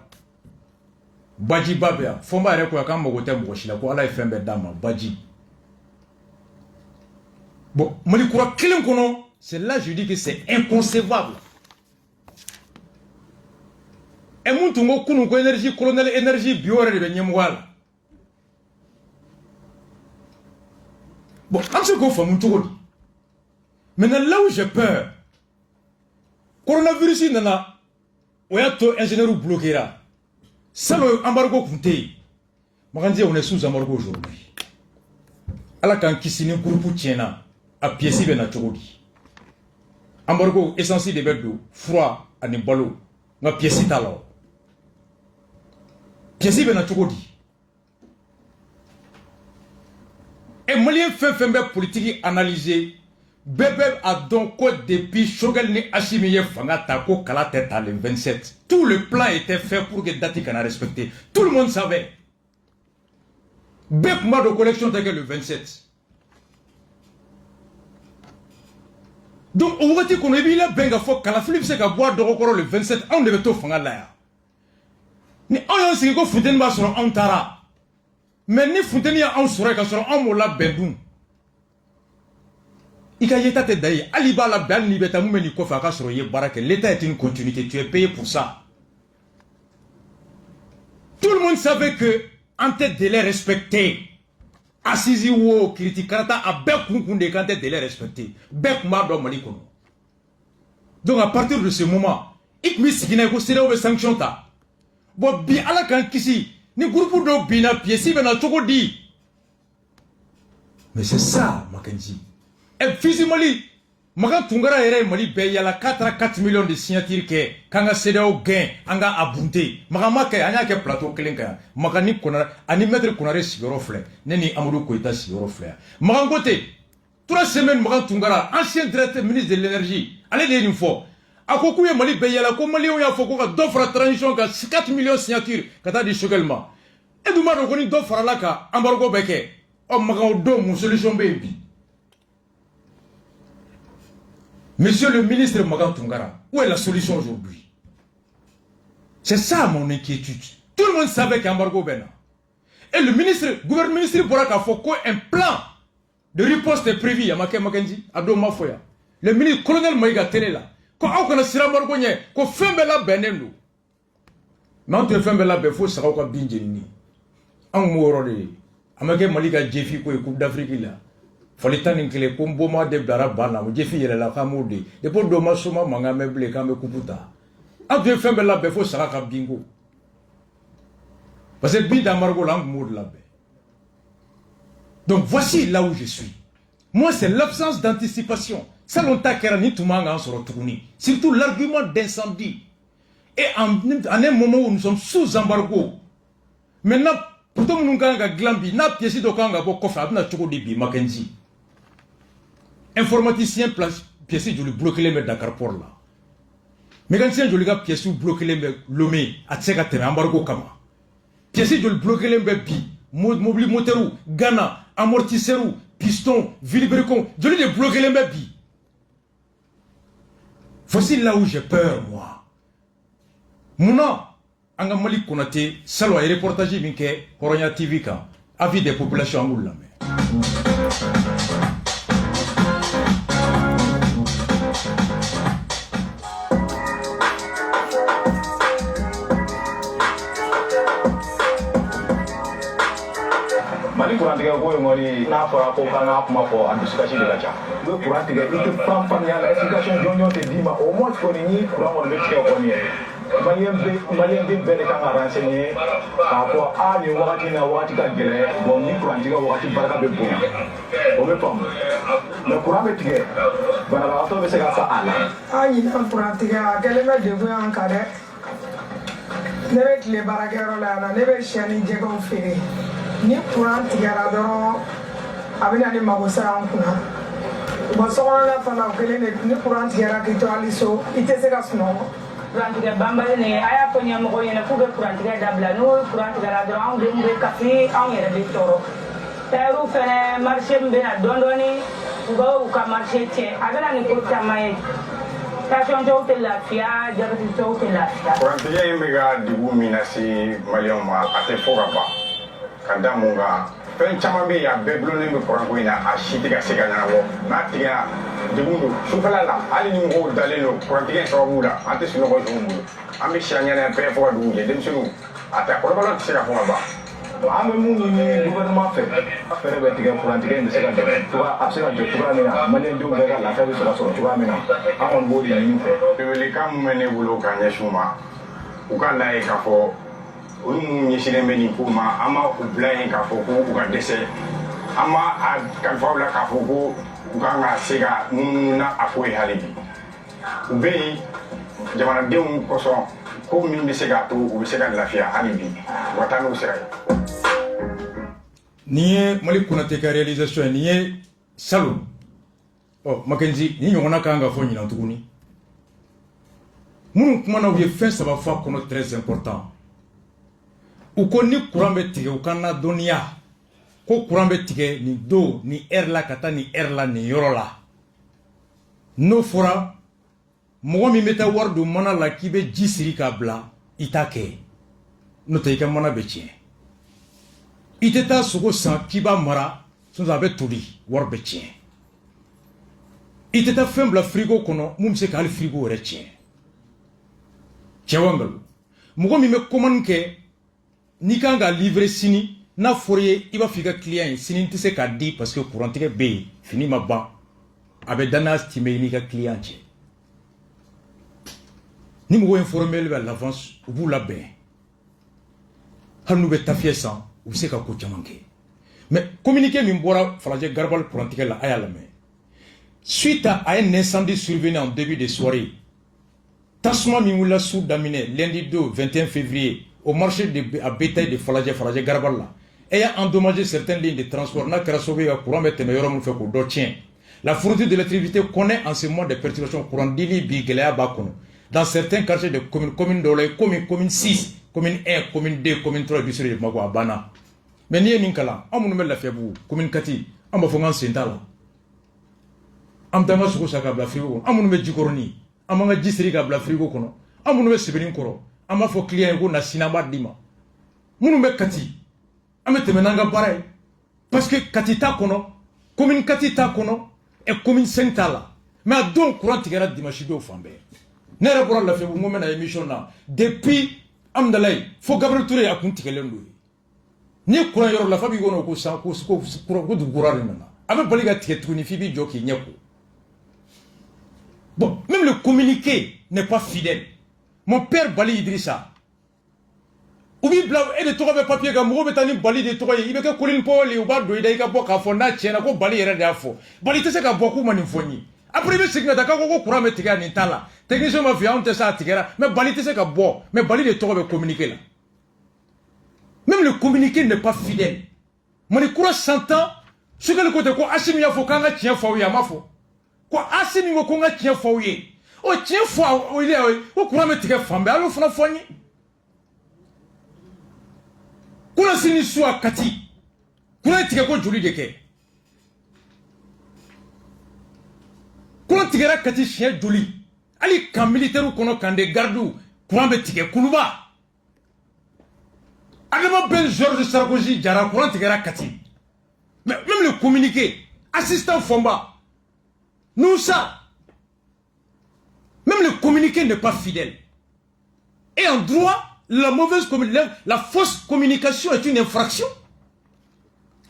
Baji babea, fomba reko yakamba gote mwoshila ko ala FMB dama baji. Bon, Malikura Kelen Kono, c'est là je dis que c'est inconcevable. Et mon tungo kunu ko énergie colonel énergie biore de Nyemwal. Bon, en ce qu'on fait mon tour. Maintenant là où j'ai peur, coronavirus nana, oyato ingénieur bloqué là. Ça le embargo compté. Magandi on est sous embargo aujourd'hui. Ala kan kisini groupe tiena a pièce bena chogodi. Embargo essentiel de beddo, froid ani balo, nga pièce talo. Pièce bena chogodi. Et malien fait politique analysé. Bébé a donc depuis Choguel ni Achimiye Fanga Tako Kala tête à le 27. Tout le plan était fait pour que Dati Kana respecté. Tout le monde savait. Bébé de collection était le 27. Donc, on va dire qu'on a vu là, Benga Fok, Kala Philippe c'est qu'à boire de record le 27, on devait tout Fanga là. Ni on a dit que Fontaine va sur un tara. Mais ni Fontaine y a un sourire qui sur un mola bendoum. L'État est une continuité, tu es payé pour ça. Tout le monde savait que en tête de les respecter. Assisi wo critiquata a bekunkunde quand tête de les respecter. Bekmado malikono. Donc à partir de ce moment, ik mi sigina ko sere o sanction ta. Bo bi ala kan kisi ni groupe do bina piesi bena chokodi. Mais c'est ça Makenji. Et physiquement, Magan Tungara ere Mali be yala 4 millions de signatures que kanga CEDEAO gain anga abunté. Magama ke anya ke plateau kelenka. Magani kona ani maître konare sigoro flé. Neni Amadou Koita sigoro flé. Magan côté 3 semaines Magan Tungara ancien directeur ministre de l'énergie. Allez dire une fois. Akoku ye Mali be yala ko Mali on ya foko ka d'offre transition ka 4 millions de signatures kata di chogelma. Et duma do koni d'offre la ka embargo beke. O Magan do mon solution baby. Monsieur le ministre Magan Tungara, où est la solution aujourd'hui? C'est ça mon inquiétude. Tout le monde savait qu'embargo Bena. Et le gouvernement ministre Boraka Foko, un plan de riposte est prévu à Makenji, à Domafoya. Le ministre colonel Maïga Telela, quand on connaît Sira Morgonye, qu'on fait Bela Benendo. Mais on te fait Bela Befo, ça va quoi Bindjeni. En Mouroli, à Malika Jeffi, Coupe d'Afrique là. Fallait tant que les combos de Darabana, ou Jeffi et la Kamoudi, et pour Doma Soma, Manga Meble, Kame Kuputa. En deux femmes là, Befo Saraka Bingo. Parce que Binda Margo Lang Moud là. Donc voici là où je suis. Moi, c'est l'absence d'anticipation. Ça longtemps qu'Erani Toumanga se retourne. Surtout l'argument d'incendie. Et en un moment où nous sommes sous embargo. Maintenant, pourtant, nous avons glambi, n'a pièce de Kanga pour Kofa, n'a pas de Mackenzie. Informaticien pièce de bloquer les mecs Dakar pour là. Mécanicien de l'État pièce de bloquer les mecs Lomé, à Tsekate, embargo Kama. Pièce de bloquer les mecs Bi, mobile moteur, Ghana, amortisseur, piston, vilebrecon, je lui ai bloqué les mecs Bi. Voici là où j'ai peur, moi. Mouna, Anga Malik Konate, Salwa et reportage Minke, Horonya TV, avis des populations Angoulame. Mali kurantigɛ ko ye ŋɔni n'a fɔra ko k'an ka kuma fɔ a dusukasi de ka ca i bɛ kuran tigɛ i tɛ fan faamuya la explication jɔnjɔn tɛ d'i ma au moins kɔni ni kuran kɔni bɛ tigɛ kɔni ye maliyɛn bɛɛ de kan ka renseigner k'a fɔ a nin wagati na wagati ka gɛlɛn bon ni kurantigɛ wagati barika bɛ bonya o bɛ faamu mais kuran bɛ tigɛ banabagatɔ bɛ se ka fa a la. a ɲinan kurantigɛ a kɛlen bɛ degun y'an kan dɛ ne bɛ tile baarakɛyɔrɔ la yan nɔ ne bɛ siyɛ ni jɛgɛw feere. Ni kuran tigɛra dɔrɔn a bɛ na ni magosa an kunna bon sokɔnɔna fana o kelen de ni kuran tigɛra k'i to hali so i tɛ se ka sunɔgɔ. Kurantigɛ banbali nin a y'a fɔ ɲɛmɔgɔw ɲɛna k'u bɛ kurantigɛ dabila n'o kuran tigɛra dɔrɔn anw denw bɛ kasi anw yɛrɛ bɛ tɔɔrɔ tailleur fɛnɛ marché min bɛ na dɔɔnin dɔɔnin u b'u ka marché tiɲɛ a bɛ na ni ko caman ye tension tɔw tɛ lafiya jabɛti tɔw tɛ lafiya. Kurantigɛ in bɛ ka degun min lase maliyɛnw ma a tɛ fɔ ka ban. Ka da mun kan fɛn caman bɛ yen a bɛɛ gulonnen bɛ kuran ko in na a si tɛ ka se ka ɲɛnabɔ n'a tigɛra degun don sufɛla la hali ni mɔgɔw dalen don kurantigɛ sababu la an tɛ sunɔgɔ jogo bolo an bɛ siya ɲɛnɛ bɛɛ fɔ ka dugu jɛ denmisɛnninw a tɛ kɔrɔbɔrɔ tɛ se ka fɔ ka ban an bɛ mun ɲini gouvernement fɛ fɛɛrɛ bɛ tigɛ kurantigɛ in bɛ se ka dɛmɛ a bɛ se ka jɔ cogoya min na maliyɛndenw bɛɛ ka lafiya bɛ se ka sɔrɔ cogoya min na an kɔni b'o de ɲini fɛ welekan min bɛ ne bolo ka ɲɛsin u ma u ka lajɛ k'a fɔ olu minnu ɲɛsinnen bɛ nin ko ma an ma u bila yen k'a fɔ ko u ka dɛsɛ an ma a kalifa u la k'a fɔ ko u kan ka se ka munumunu na a ko ye hali bi u bɛ yen jamanadenw kosɔn ko min bɛ se k'a to u bɛ se ka lafiya hali bi u ka taa n'u sira ye. Nin ye Mali Konate ka réalisation ye nin ye salon Mackenzie ni ɲɔgɔnna kan ka fɔ ɲinan tuguni minnu kumana u ye fɛn saba fɔ a kɔnɔ très important u ko ni courant bɛ tigɛ u kan na dɔnniya ko courant bɛ tigɛ nin don ni heure la ka taa ni heure la nin yɔrɔ la n'o fɔra mɔgɔ min bɛ taa wari don mana la k'i bɛ ji siri k'a bila i t'a kɛ n'o tɛ i ka mana bɛ tiɲɛ i tɛ taa sogo san k'i b'a mara sinon a bɛ toli wari bɛ tiɲɛ i tɛ taa fɛn bila frigo kɔnɔ mun bɛ se ka hali frigo yɛrɛ tiɲɛ cɛ wa nkalon mɔgɔ min bɛ commande kɛ n'i kan ka livrer sini n'a fɔra ye i b'a fɔ i ka client ye sini tɛ se k'a di parce que courant tigɛ bɛ yen fini ma ban a bɛ danaya tɛmɛ i n'i ka client cɛ ni mɔgɔ informel bɛ à l'avance u b'u labɛn hali n'u bɛ tafiɲɛ san u bɛ se ka ko caman kɛ mais communiqué min bɔra Falajɛ Garabali courant tigɛ la a y'a lamɛn suite à un incendie survenu en début de soirée tasuma min wulila su daminɛ lundi 2 21 février au marché à bétail de Falajɛ Garabali la ayant endommagé certaines lignes de transport n'a kɛra sababu ye ka courant bɛ tɛmɛ yɔrɔ min fɛ k'o dɔ tiɲɛ la fourniture de l'électricité connaît en ce moment des perturbations courant dili bi gɛlɛya b'a kɔnɔ dans certains quartiers de communes dɔw la commune 6 commune 1 commune 2 commune 3 bi sɔrɔ de Bamakɔ a banna mais n'i ye nin kalan an minnu bɛ Lafiyabugu commune 4 an b'a fɔ k'an sen t'a la an bɛ taa an ka sogo san k'a bila frigo kɔnɔ an minnu bɛ Jikɔrɔni an b'an ka ji siri k'a bila frigo kɔnɔ an minnu bɛ Sebenikɔrɔ an b'a fɔ client ye ko na sini an b'a d'i ma minnu bɛ Kati an bɛ tɛmɛ n'an ka baara ye parce que Kati t'a kɔnɔ commune 4 t'a kɔnɔ et commune 5 t'a la mais a don courant tigɛra dimanche don fan bɛɛ ne yɛrɛ bɔra Lafiyabugu n ko n bɛ na émission na depuis Amdalayi fo Gabriel Touré a kun tigɛlen don ni ye courant yɔrɔ la fa b'i kɔnɔ ko san ko dugu kura de nana a bɛ bali ka tigɛ tuguni f'i b'i jɔ k'i ɲɛ ko bon même le communiqué n'est pas fidèle mon père Bali Idrissa u b'i bila e de tɔgɔ bɛ papier kan mɔgɔ bɛ taa ni Bali de tɔgɔ ye i bɛ kɛ Colin Paul ye u b'a don i da i ka bɔ k'a fɔ n'a tiɲɛna ko Bali yɛrɛ de y'a fɔ Bali tɛ se ka bɔ k'u ma nin fɔ n ye après i bɛ segin ka taa k'a ko courant bɛ tigɛ nin t'a la technicien m'a fɔ anw tɛ se a tigɛra mais Bali tɛ se ka bɔ mais Bali de tɔgɔ bɛ communiqué la même le communiqué n'est pas fidèle Manikura s'entend ce que le côté ko Assimi y'a fɔ k'an ka tiɲɛ fɔ aw ye a ma fɔ ko Assimi ko n ka tiɲɛ fɔ aw ye o tiɲɛ fɔ aw ye ko courant bɛ tigɛ fan bɛɛ a y'o fana fɔ n ye kuna sini su a Kati courant tigɛ ko joli de kɛ courant tigɛra Kati siɲɛ joli hali camp militaire kɔnɔ camp de garde courant bɛ tigɛ Kuluba Adama Ben Georges Sarkozy jara courant tigɛra Kati mais même le communiqué assistant Fomba nous ça même le communiqué n'est pas fidèle et en droit la fausse communication est une infraction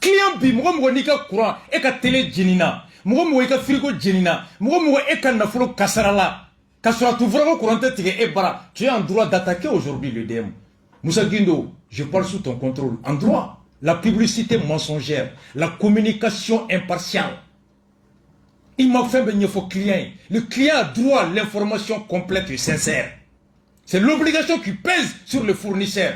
client bi mɔgɔ n'i ka courant e ka télé jenina mɔgɔ i ka frigo jenina mɔgɔ e ka nafolo kasarala ka sɔrɔ a tun fɔra ko courant tɛ tigɛ e bara tu es en droit d'attaquer aujourd'hui le DM Moussa Guindo je parle sous ton contrôle en droit la publicité mensongère la communication impartiale il m'a fait venir au client le client a droit à l'information complète et sincère. C'est l'obligation qui pèse sur le fournisseur.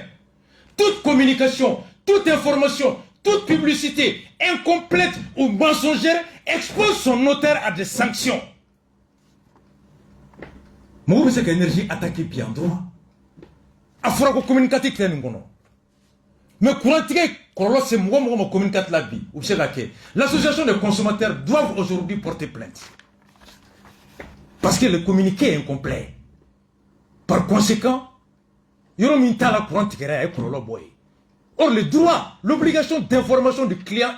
Toute communication, toute information, toute publicité incomplète ou mensongère expose son notaire à des sanctions. Moi, je sais que l'énergie attaque bien droit. Il faut que communicatif soit non. Mais courant c'est moi communicatif la vie. L'association des consommateurs doivent aujourd'hui porter plainte. Parce que le communiqué est incomplet. Par conséquent, il y a un courant qui est boy. Or, le droit, l'obligation d'information du client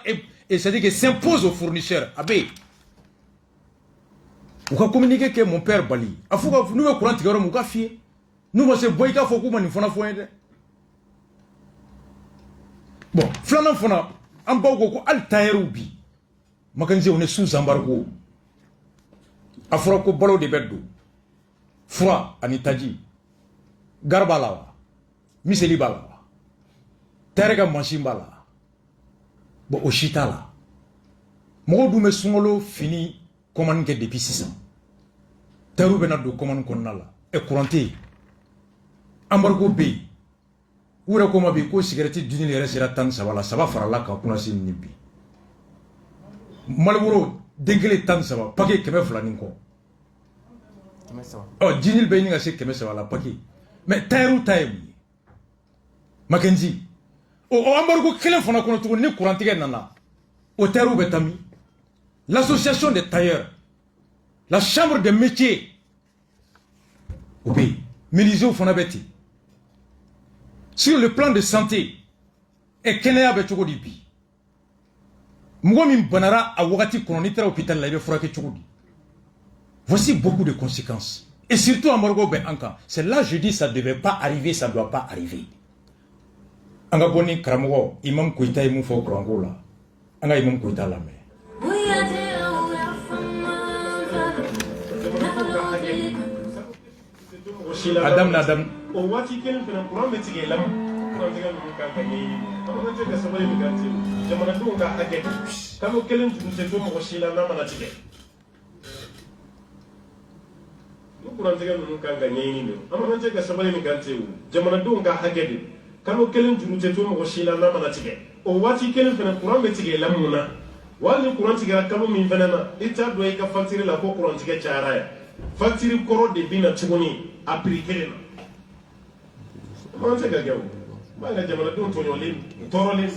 c'est-à-dire que s'impose aux fournisseurs. Abbé, vous avez communiqué que mon père Bali. Nous avons courant de nous avons fait. Nous avons fait boyka faut qu'on nous fasse. Bon, flanan fana, en bas ko al tayerubi. Makanzi on est sous embargo. Afro ko balo de beddo. Froid anitaji. Garbalawa. Miseli balawa. Terega machine bon au chita là mo do me sungolo fini commande que depuis 6 ans taru bena do commande kon nala e couranté embargo B wura ko mabi ko cigarette duni le resera tan sabala saba farala ka kuna sin nibi malwuro degele tan saba paquet keme flani ko oh jinil be ni ga se keme saba paquet mais taru time Mackenzie o embargo kelen fana kono to ni courantige nana o teru betami l'association des tailleurs la chambre des métiers obi melizo fana beti sur le plan de santé et kenaya betugo dibi mugo min banara a wakati kono ni tera hôpital la be frake chugudi voici beaucoup de conséquences et surtout embargo be anka c'est là je dis ça devait pas arriver ça doit pas arriver. Anga boni karamogo imam kuita imu fo krangola anga imam kuita la me Adam o wati ken fena kuran be tige lam kuran tige mu kan kan yi amma je ka sabale mi ganti jamana do ga age kamo kelen tu se to mo shila na mana tige kuran tige mu kan kan yi ni amma je ka sabale mi ganti jamana do ga age kamo kelen juru te to mo shila na mana tige o wati kelen fena kuran be tige lamuna wali kuran tige kamo min fena na ita do e ka facture la ko kuran tige chara ya facture koro de bina tugoni appliquer na man se ga gawo ba ga jamana don to yolin torolin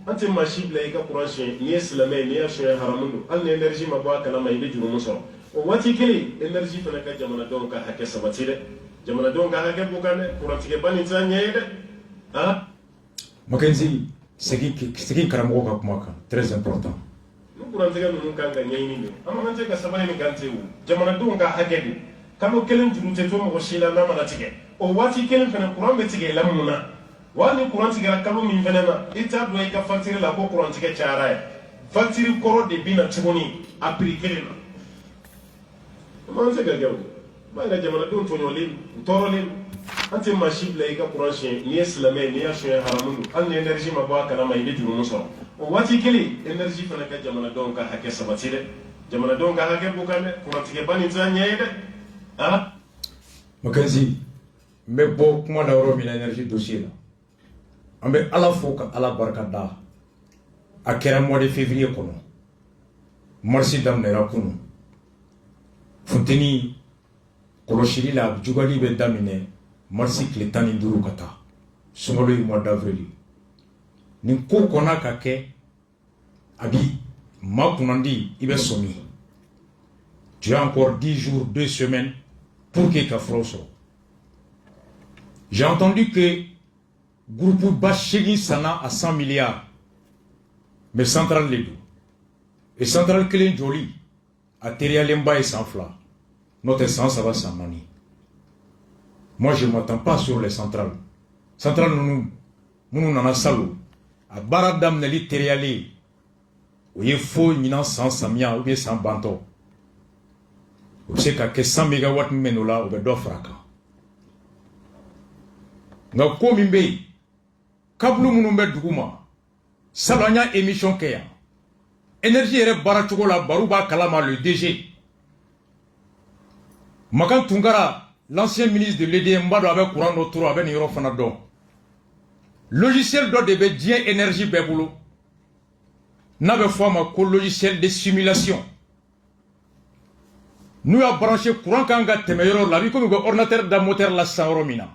ante machine la e ka kuran she ni islamai ni ya she haramun al ne energy ma ba kala mai be juru muso o wati kele energy fena ka jamana don ka hakke sabatire jamana don ka hakke bukane kuran tige bani tanyede. Ah, Mackenzie, c'est qui Karamogo Kakumaka, très important. Nous pourrons dire que nous avons gagné. Amana ka sabale mi gante wu. Jamana do nga hagedi. Kamo kelen juru te to mo shila na mana tige. O wati kelen fena kuran be tige lamuna. Wani kuran tige kamo min fena na. Ita do ka facture la ko kuran tige chara ya. Facture koro de bina tugoni appliquer na. Amana se ga gawo. Ba ga jamana do to nyolin, torolin. Ante machine la ika courage ni islamai ni ya shoya haramun an ne energy ma ba kana mai ne juru muso o wati kele energy fana ka jamana don ka hake sabatire jamana don ka hake bukane kuma tige bani zanye de ah Mackenzie mais bon kuma na ro mi énergie dossier là ambe ala foka ala barkada a kera mois de février kono marsi dam ne rakunu fonteni koloshiri la jugali be damine marsi kile tani duru kata sungalo mois d'avril ni ko kona ka ke abi makunandi ibe somi tu as encore 10 jours 2 semaines pour que Kafroso. J'ai entendu que groupe Bachegi Sana à 100 milliards mais central les deux et central Kelen Joli à Terialemba et Sanfla notre essence ça va s'en manier. Moi, je ne m'attends pas sur les centrales. Centrales, nous n'en salou. À Baradam, Nelly Teriali, où il faut une sans Samia ou bien sans Banto. Vous savez que 100 MW menola ou bien d'offraka. Nga ko mimbe, kablu munumbe duguma, salanya émission keya. Énergie ere barachugo la baruba kalama le DG. Makan Tungara, l'ancien ministre de l'EDM avec courant d'autre avec Niro Fanadon. Logiciel doit de bien énergie béboulot. N'avait forme qu'au logiciel de simulation. Nous avons branché courant kanga temeiro la vie comme ordinateur d'un moteur la sans romina.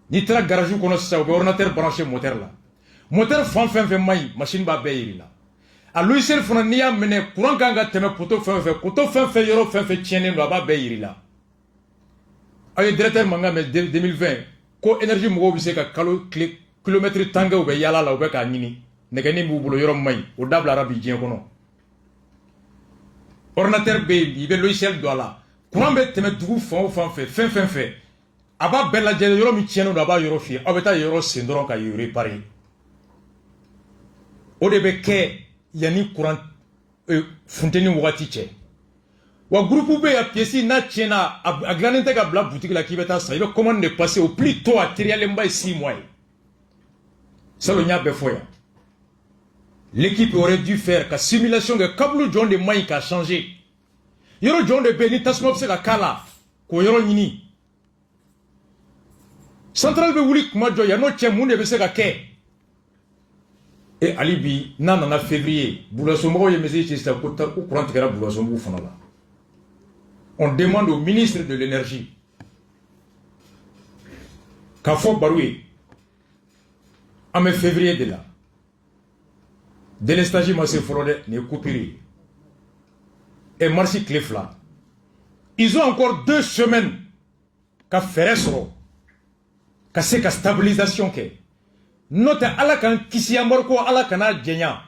Ni tra garage qu'on a ça ordinateur branché moteur là. Moteur fan mai machine ba beiri là. A logiciel fonania mené courant kanga teme poto fin yoro fin tienne ba beiri là. Aye directeur manga mais 2020 ko énergie mo bi se ka kalo clic kilomètre tanga ou be yala la ou be ka ñini negani mu bulo yorom may o dabla arabi jien kono ordinateur be ibe logiciel do la courant be teme dugu fan fait aba bella je yoro mi tieno do aba yoro fi abeta yoro sindron ka yori pare o de be ke yani courant funteni wati che wa groupe be ya pièce na tiena a glanente ka bla boutique la ki beta ça il commande de passer au plus tôt à trial mbay 6 mois ça le nya be foya l'équipe aurait dû faire ka simulation que kablu John de Mike a changé yoro John de Beni tasmop se ka kala ko yoro nyini central be wuli kuma jo ya no che munde be se ka ke et alibi nana février boulasso mo ye mesi ci sta ko ta ko courant kera boulasso mo fana la on demande au ministre de l'énergie qu'a faut baroué en février de là de l'estage massé fraude ne coupiri et marchi clefla ils ont encore 2 semaines qu'a faire soro qu'a c'est qu'a stabilisation que note ala kan kisi amorko ala kana jenya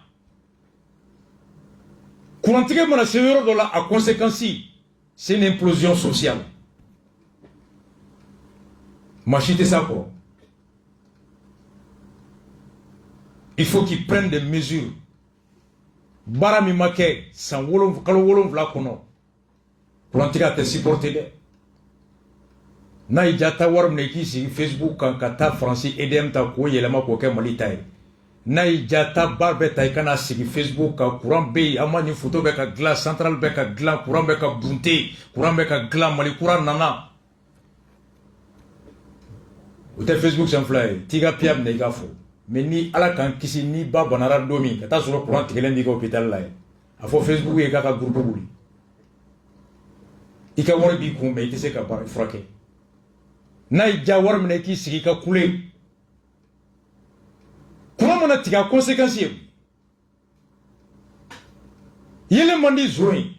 courantike mona severo de la à conséquence c'est une implosion sociale machite ça quoi il faut qu'ils prennent des mesures barami make sans wolon kalo wolon vla kono courantike a te supporter de na ijata warum ne ki si Facebook kan kata français edem ta ko yelema ko ke malitai na ijata barbe ta kana si Facebook ka courant be amani photo be ka glace central be ka glace courant be ka bunte courant be ka glace mali courant nana o te Facebook sans fly tiga piam ne gafo mais ni ala kan kisi ni ba banara domi kata suro courant tigelen di ko hôpital la a fo Facebook e ka groupe buli ika wori bi ko me ite ka bar frake nay jawar mene ki sigi ka kule kuma mana tiga conséquence yele mandi zoui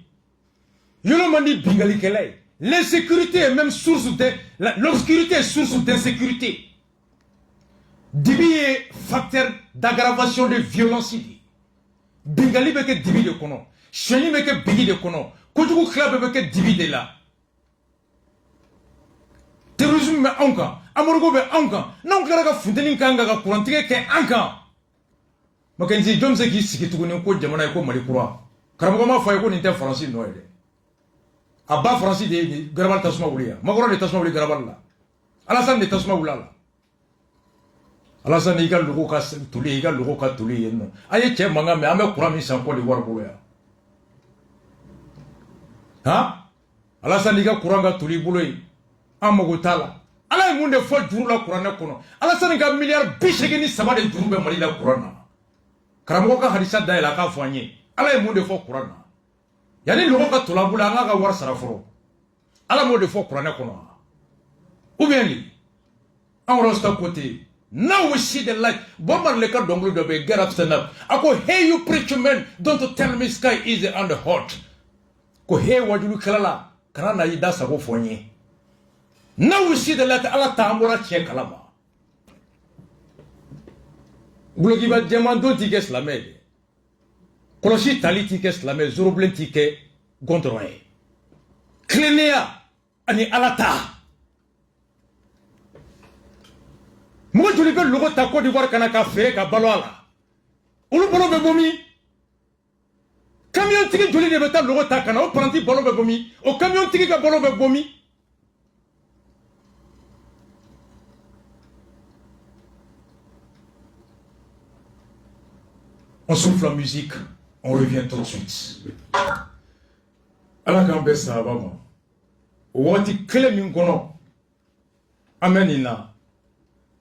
yele mandi bingali kelay l'insécurité est même source de l'obscurité est source d'insécurité dibi est facteur d'aggravation de violence bingali beke dibi de kono cheni beke bigi de kono kojugu club beke dibi de la terrorisme be anka amorgo be anka non kala ka funteni kanga ka courantike ke anka makenzi jomse ki sigi tuguni ko jamana ko mali kura karamo ma fay ko ninte français no ede abba français de garabal tasma wuliya magoro de tasma wuli garabal la alasan de tasma wulala alasan igal lugo ka tuli igal lugo ka tuli yenno aye che manga me ame kura mi san ko li war bolo ya ha alasan igal kuranga tuli bolo yi amogotala ala munde fo juru la qur'an kono ala sani ga milliard bishege ni saba de juru be mali la qur'an karamo ka hadisa da ila ka fanye ala munde fo qur'an yani logo ka tulabula nga ga war saraforo ala munde fo qur'an kono ou bien li on reste à côté now we see the light bomar le ka donglu do be get up stand up ako hey you preacher man don't tell me sky is on the hot ko hey wajulu kalala karana yida sabo fonye. Now we see the letter Allah Tamura Chekalama. Goulogiba demando tickets la mede. Koloshi tali tickets la mede, Zoroblen ticket, Gondroye. Clénéa, ani Alata. Moi je l'ai le rota Côte d'Ivoire Kanaka fait, Kabaloala. Ou le bolo bebomi. Camion ticket joli de beta le rota Kana, au pranti bolo bebomi. Au camion ticket bolo bebomi. On souffle la musique, on revient tout de suite. Allah kan be sahaba ma. Wati kele min kono. Amenina.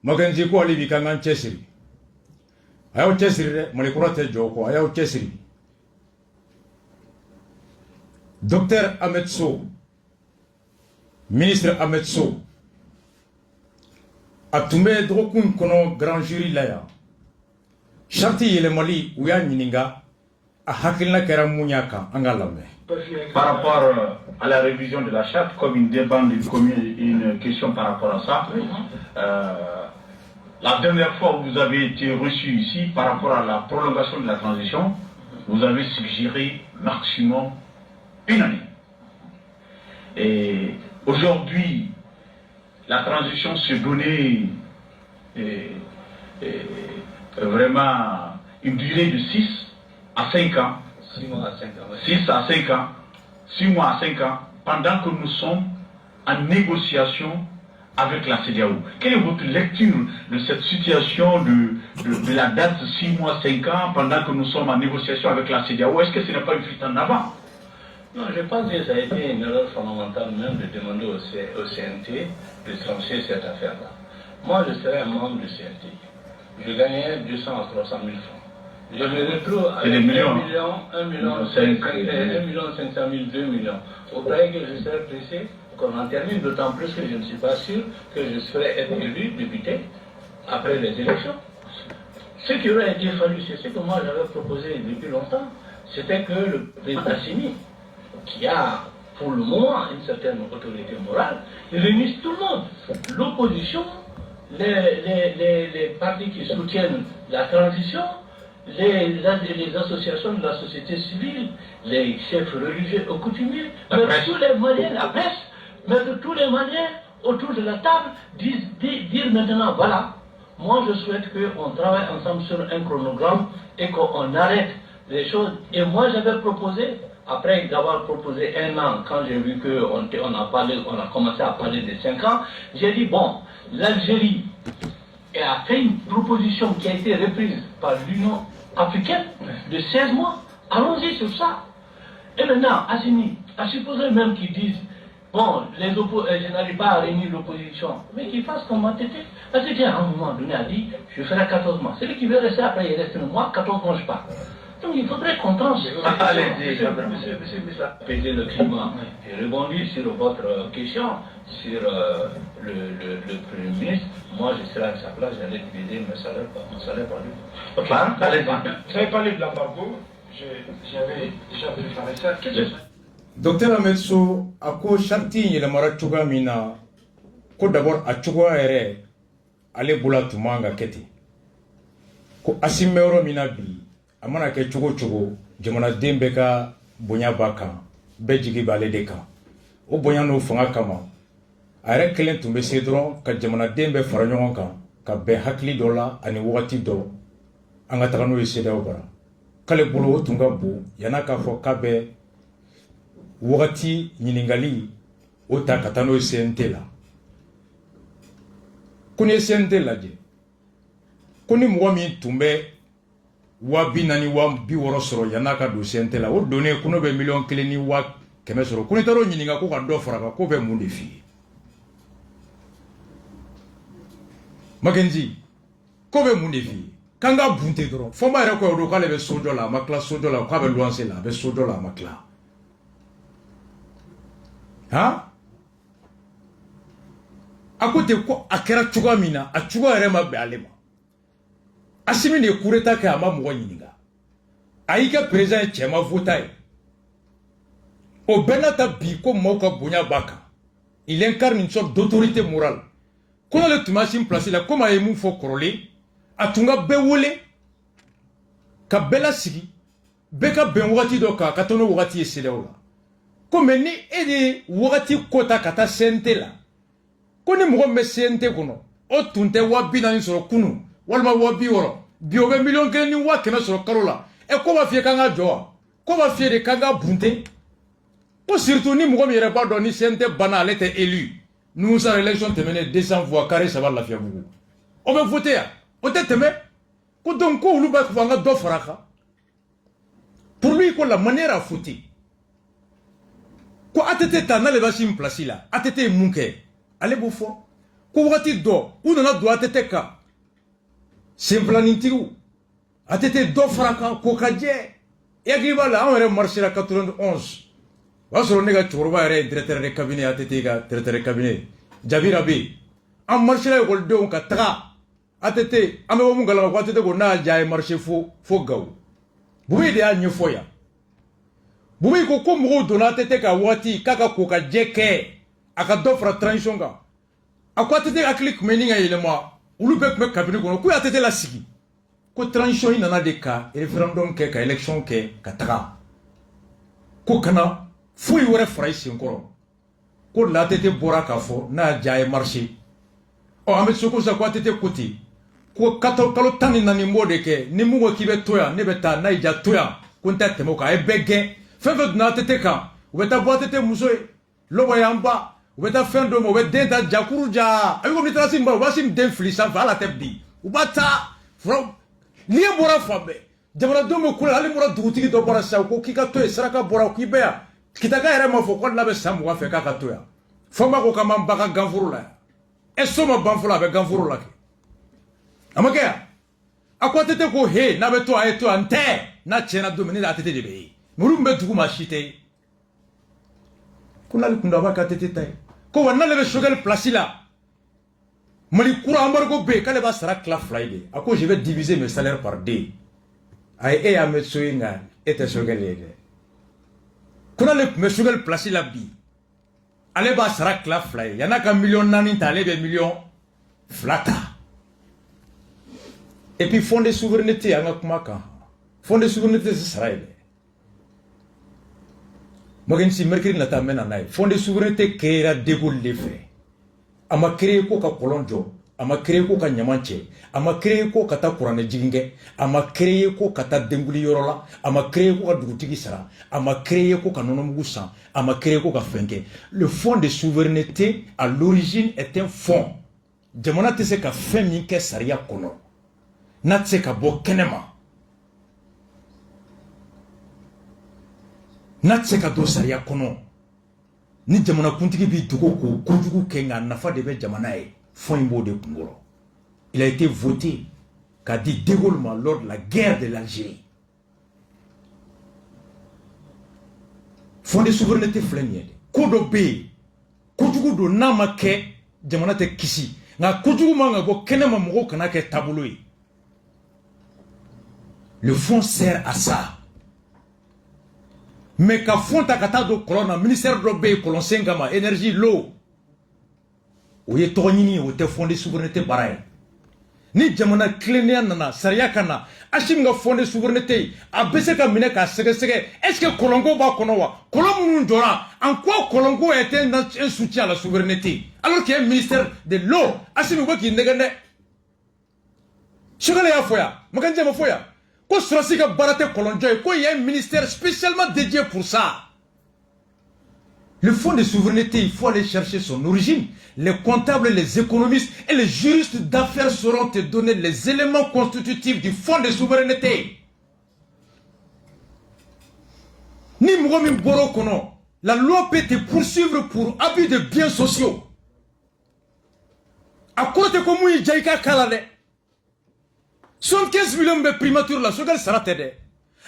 Maganji ko ali bi kan an chesiri. Ayo chesiri de mani kurate joko, ayo chesiri. Docteur Ahmed Sow, ministre Ahmed Sow, a tombé drokun kono grand jury laya. Charti yele Mali ou ya nyininga a hakilna kera munyaka angalame. Par rapport à la révision de la charte, comme une demande une question par rapport à ça, La dernière fois où vous avez été reçu ici par rapport à la prolongation de la transition, vous avez suggéré maximum 1 année. Et aujourd'hui, la transition se donnait vraiment une durée de 6 à 5 ans. 6 mois à 5 ans. 6 à 5 ans. 6 mois à 5 ans, pendant que nous sommes en négociation avec la CEDEAO. Quelle est votre lecture de cette situation de la date 6 mois, 5 ans, pendant que nous sommes en négociation avec la CEDEAO? Est-ce que ce n'est pas une fuite en avant? Non, je pense que ça a été une erreur fondamentale même de demander au CNT de trancher cette affaire-là. Moi, je serais un membre du CNT. Je gagnerais 200 à 300 000 francs. Je me retrouve avec 1 million 500 000, 2 millions. Vous croyez que je serais pressé qu'on en termine, d'autant plus que je ne suis pas sûr que je serais être élu député après les élections. Ce qui aurait été fallu, c'est ce que moi j'avais proposé depuis longtemps, c'était que le président Assimi, qui a pour le moment une certaine autorité morale, réunisse tout le monde. L'opposition, les partis qui soutiennent la transition, les associations de la société civile, les chefs religieux ou coutumiers, mais tous les Maliens, la presse, mais de tous les Maliens autour de la table, dire maintenant, voilà, moi je souhaite qu'on travaille ensemble sur un chronogramme et qu'on arrête les choses. Et moi j'avais proposé, après d'avoir proposé 1 an, quand j'ai vu qu'on a commencé à parler de 5 ans, j'ai dit, bon, l'Algérie a fait une proposition qui a été reprise par l'Union africaine de 16 mois. Allons-y sur ça. Et maintenant, Assimi, à supposer même qu'ils disent, bon, je n'arrive pas à réunir l'opposition, mais qu'ils fassent comme ATT. ATT, à un moment donné, a dit, je ferai 14 mois. Celui qui veut rester après, il reste 1 mois, 14 mois, je pars. Donc il faudrait qu'on tranche. Monsieur, apaiser le climat. Je rebondis sur votre question, sur le Premier ministre. Moi, je serais à sa place, j'allais diviser mon salaire par lui. Ok, allez-y. Vous avez parlé de l'embargo, j'avais déjà préparé ça. Docteur Ahmed Sow, à quoi chantier il mara chuga mina, ko d'abord à chuga ere, ale bula tumanga keti. Ko asimero mina bi. Amana ke chugo jamana dembe ka bonya baka bejigi bale de kan o bonya no fanga kama are kelen tumbe sedron ka jamana dembe fara ɲɔgɔn kan ka bɛn hakili dɔ la ani wagati dɔ an ka taga n'o ye CEDEAO bara k'ale bolo o tun ka bon yana k'a fɔ k'a bɛ wagati ɲiningali o ta ka taa n'o ye CNT la ko ni ye CNT lajɛ ko ni mɔgɔ min tun bɛ wabi nani wabi wɔrɔ sɔrɔ yana ka don CNT la o donnen ko n'o bɛ 1,1 ni wa 100 sɔrɔ ko ni taara o ɲininka ko ka dɔ fara kan ko bɛ mun de f'i ye Makenzi ko bɛ mun de f'i ye k'an ka bunte dɔrɔn fɔnba yɛrɛ ko o don k'ale bɛ so dɔ la a ma tila so dɔ la k'a bɛ luwanse la a bɛ so dɔ la a ma tila han a ko ten ko a kɛra cogoya min na a cogoya yɛrɛ ma bɛn ale ma Assimi de ye coup d'état kɛ a ma mɔgɔ ɲininka a y'i kɛ président ye cɛ ma vota ye o bɛɛ n'a ta bi ko maaw ka bonya b'a kan il incarne une sorte d'autorité morale ko n'ale tun ma sin place la komi a ye mun fɔ kɔrɔlen a tun ka bɛɛ wele ka bɛɛ lasigi bɛɛ ka bɛn wagati dɔ kan ka taa n'o wagati ye CEDEAO la ko mais ni e de ye wagati ko ta ka taa CNT la ko ni mɔgɔ min bɛ CNT kɔnɔ o tun tɛ 40,000 sɔrɔ kunun walima 60,000 bi o bɛ 1,1 ni wa 100 sɔrɔ kalo la ko b'a f'i ye k'an ka jɔ wa ko b'a f'i ye de k'an ka bunte ko surtout ni mɔgɔ min yɛrɛ b'a dɔn ni CNT banna ale tɛ élu nous sera élection tɛmɛnen 200 voix carré ça va Lafiyabugu o bɛ voter ya o tɛ tɛmɛ ko donc ko olu b'a fɔ an ka dɔ fara a kan pour lui ko la manière à voter ko ATT ta n'ale b'a sin place la ATT ye mun kɛ ale b'o fɔ ko wagati dɔ u nana don ATT kan senfilanintigiw ATT dɔ fara kan k'o ka jɛ i hakili b'a la anw yɛrɛ marché la 91 o y'a sɔrɔ ne ka cɛkɔrɔba yɛrɛ ye directeur de cabinet ATT ka directeur de cabinet Jabira bɛ yen an marché la ekɔlidenw ka taga ATT an bɛ bɔ mun kalama ko ATT ko n'a y'a diya a ye marché fo Gawo Bubi de y'a ɲɛfɔ yan Bubi ko mɔgɔw donna ATT ka waati k'a ka ko ka jɛ kɛ a ka dɔ fara transition kan a ko ATT hakili tun bɛ ni ka yɛlɛma ulu bɛ tun bɛ cabinet kɔnɔ k'u y'a tɛ la sigi ko transition in nana de ka référendum kɛ ka élection kɛ ka taga ko kana foyi wɛrɛ fara i senkɔrɔ ko l'ATT bɔra k'a fɔ n'a ja ye marché an bɛ se ko sa ko ATT ko ten ko kalo 14 n b'o de kɛ ni mun ko k'i bɛ to yan ne bɛ taa n'a y'i ja to yan ko n tɛ tɛmɛ o kan a ye bɛɛ gɛn fɛn fɛn donna ATT kan u bɛ taa bɔ ATT muso ye lɔbɔ y'an ba u bɛ taa fɛn dɔ ma u bɛ den ta jakuru ja a bɛ komi n'i taara se min ba u b'a se den fili sanfɛ hali a tɛ bin u b'a taa n'i ye bɔra fan bɛɛ jamanadenw bɛ kule hali bɔra dugutigi dɔ bɔra sisan ko k'i ka to yen saraka bɔra k'i bɛ yan kitaka yɛrɛ ma fɔ ko labɛn san 20 fɛ k'a ka to yan fɔnba ko k'a ma ba ka ganforo la yan ɛ so ma ban fɔlɔ a bɛ ganforo la kɛ a ma kɛ yan a ko ATT ko he n'a bɛ to a ye to yan n tɛ n'a tiɲɛna don min ne ATT de bɛ yen mɛ olu min bɛ dugu ma si tɛ yen ko n'ale kun don a b'a kɛ ATT ta ye ko wa n'ale bɛ Choguel place la Mali kura embargo bɛ yen k'ale b'a sara tila 2 ye de a ko je vais diviser mes salaires par 2 a ye e y'a mɛn so in nka e tɛ Choguel ye dɛ ko n'ale tun bɛ Choguel place la bi ale b'a sara tila 2 ye yan'a ka $4 ta ale bɛ $2 ta et puis fond de souveraineté an ka kuma kan fond de souveraineté tɛ sara ye dɛ Magensi mercredi nata mena n'a ye fond de souveraineté créera De Gaulle de fɛ a ma créer ko ka kolon jɔ a ma créer ko ka ɲaman cɛ a ma créer ko ka taa kuranɛ jigin kɛ a ma créer ko ka taa denguli yɔrɔ la a ma créer ko ka dugutigi sara a ma créer ko ka nɔnɔmugu san a ma créer ko ka fɛn kɛ le fond de souveraineté à l'origine est un fond jamana tɛ se ka fɛn min kɛ sariya kɔnɔ n'a tɛ se ka bɔ kɛnɛma n'a tɛ se ka don sariya kɔnɔ ni jamana kuntigi bi dogo ko kojugu kɛ nka nafa de bɛ jamana ye fond in b'o de kunkɔrɔ il a été voté k'a di De Gaulle ma lors de la guerre de l'Algérie fond de souveraineté filɛ nin ye dɛ ko dɔ bɛ yen kojugu don n'a ma kɛ jamana tɛ kisi nka kojugu man ka bɔ kɛnɛma mɔgɔw kana kɛ taabolo ye le fond sert à ça. Mais ka fond ta ka taa don kɔlɔn na ministère dɔ bɛ yen kɔlɔn sen kama énergie l'eau o ye tɔgɔ ɲini ye o tɛ fond de souveraineté baara ye ni jamana tilennenya nana sariya ka na Achim ka fond de souveraineté a bɛ se ka minɛ k'a sɛgɛsɛgɛ est-ce que kɔlɔnko b'a kɔnɔ wa kɔlɔn minnu jɔra en quoi kɔlɔnko était un soutien à la souveraineté alors qu'il y a un ministère de l'eau Achim u bɛ k'i nɛgɛn dɛ Choguel y'a fɔ yan Makanjɛ ma fɔ yan ko Sɔrɔsi ka baara tɛ kɔlɔnjɔ ye ko il y a un ministère spécialement dédié pour ça. Le fonds de souveraineté, il faut aller chercher son origine. Les comptables, les économistes et les juristes d'affaires sauront te donner les éléments constitutifs du fonds de souveraineté. Ni mɔgɔ min bɔra o kɔnɔ, la loi peut te poursuivre pour abus de biens sociaux. A kɔrɔ tɛ ko mun y'i ja i ka kala dɛ. 75 millions de primature la Choguel sara tɛ dɛ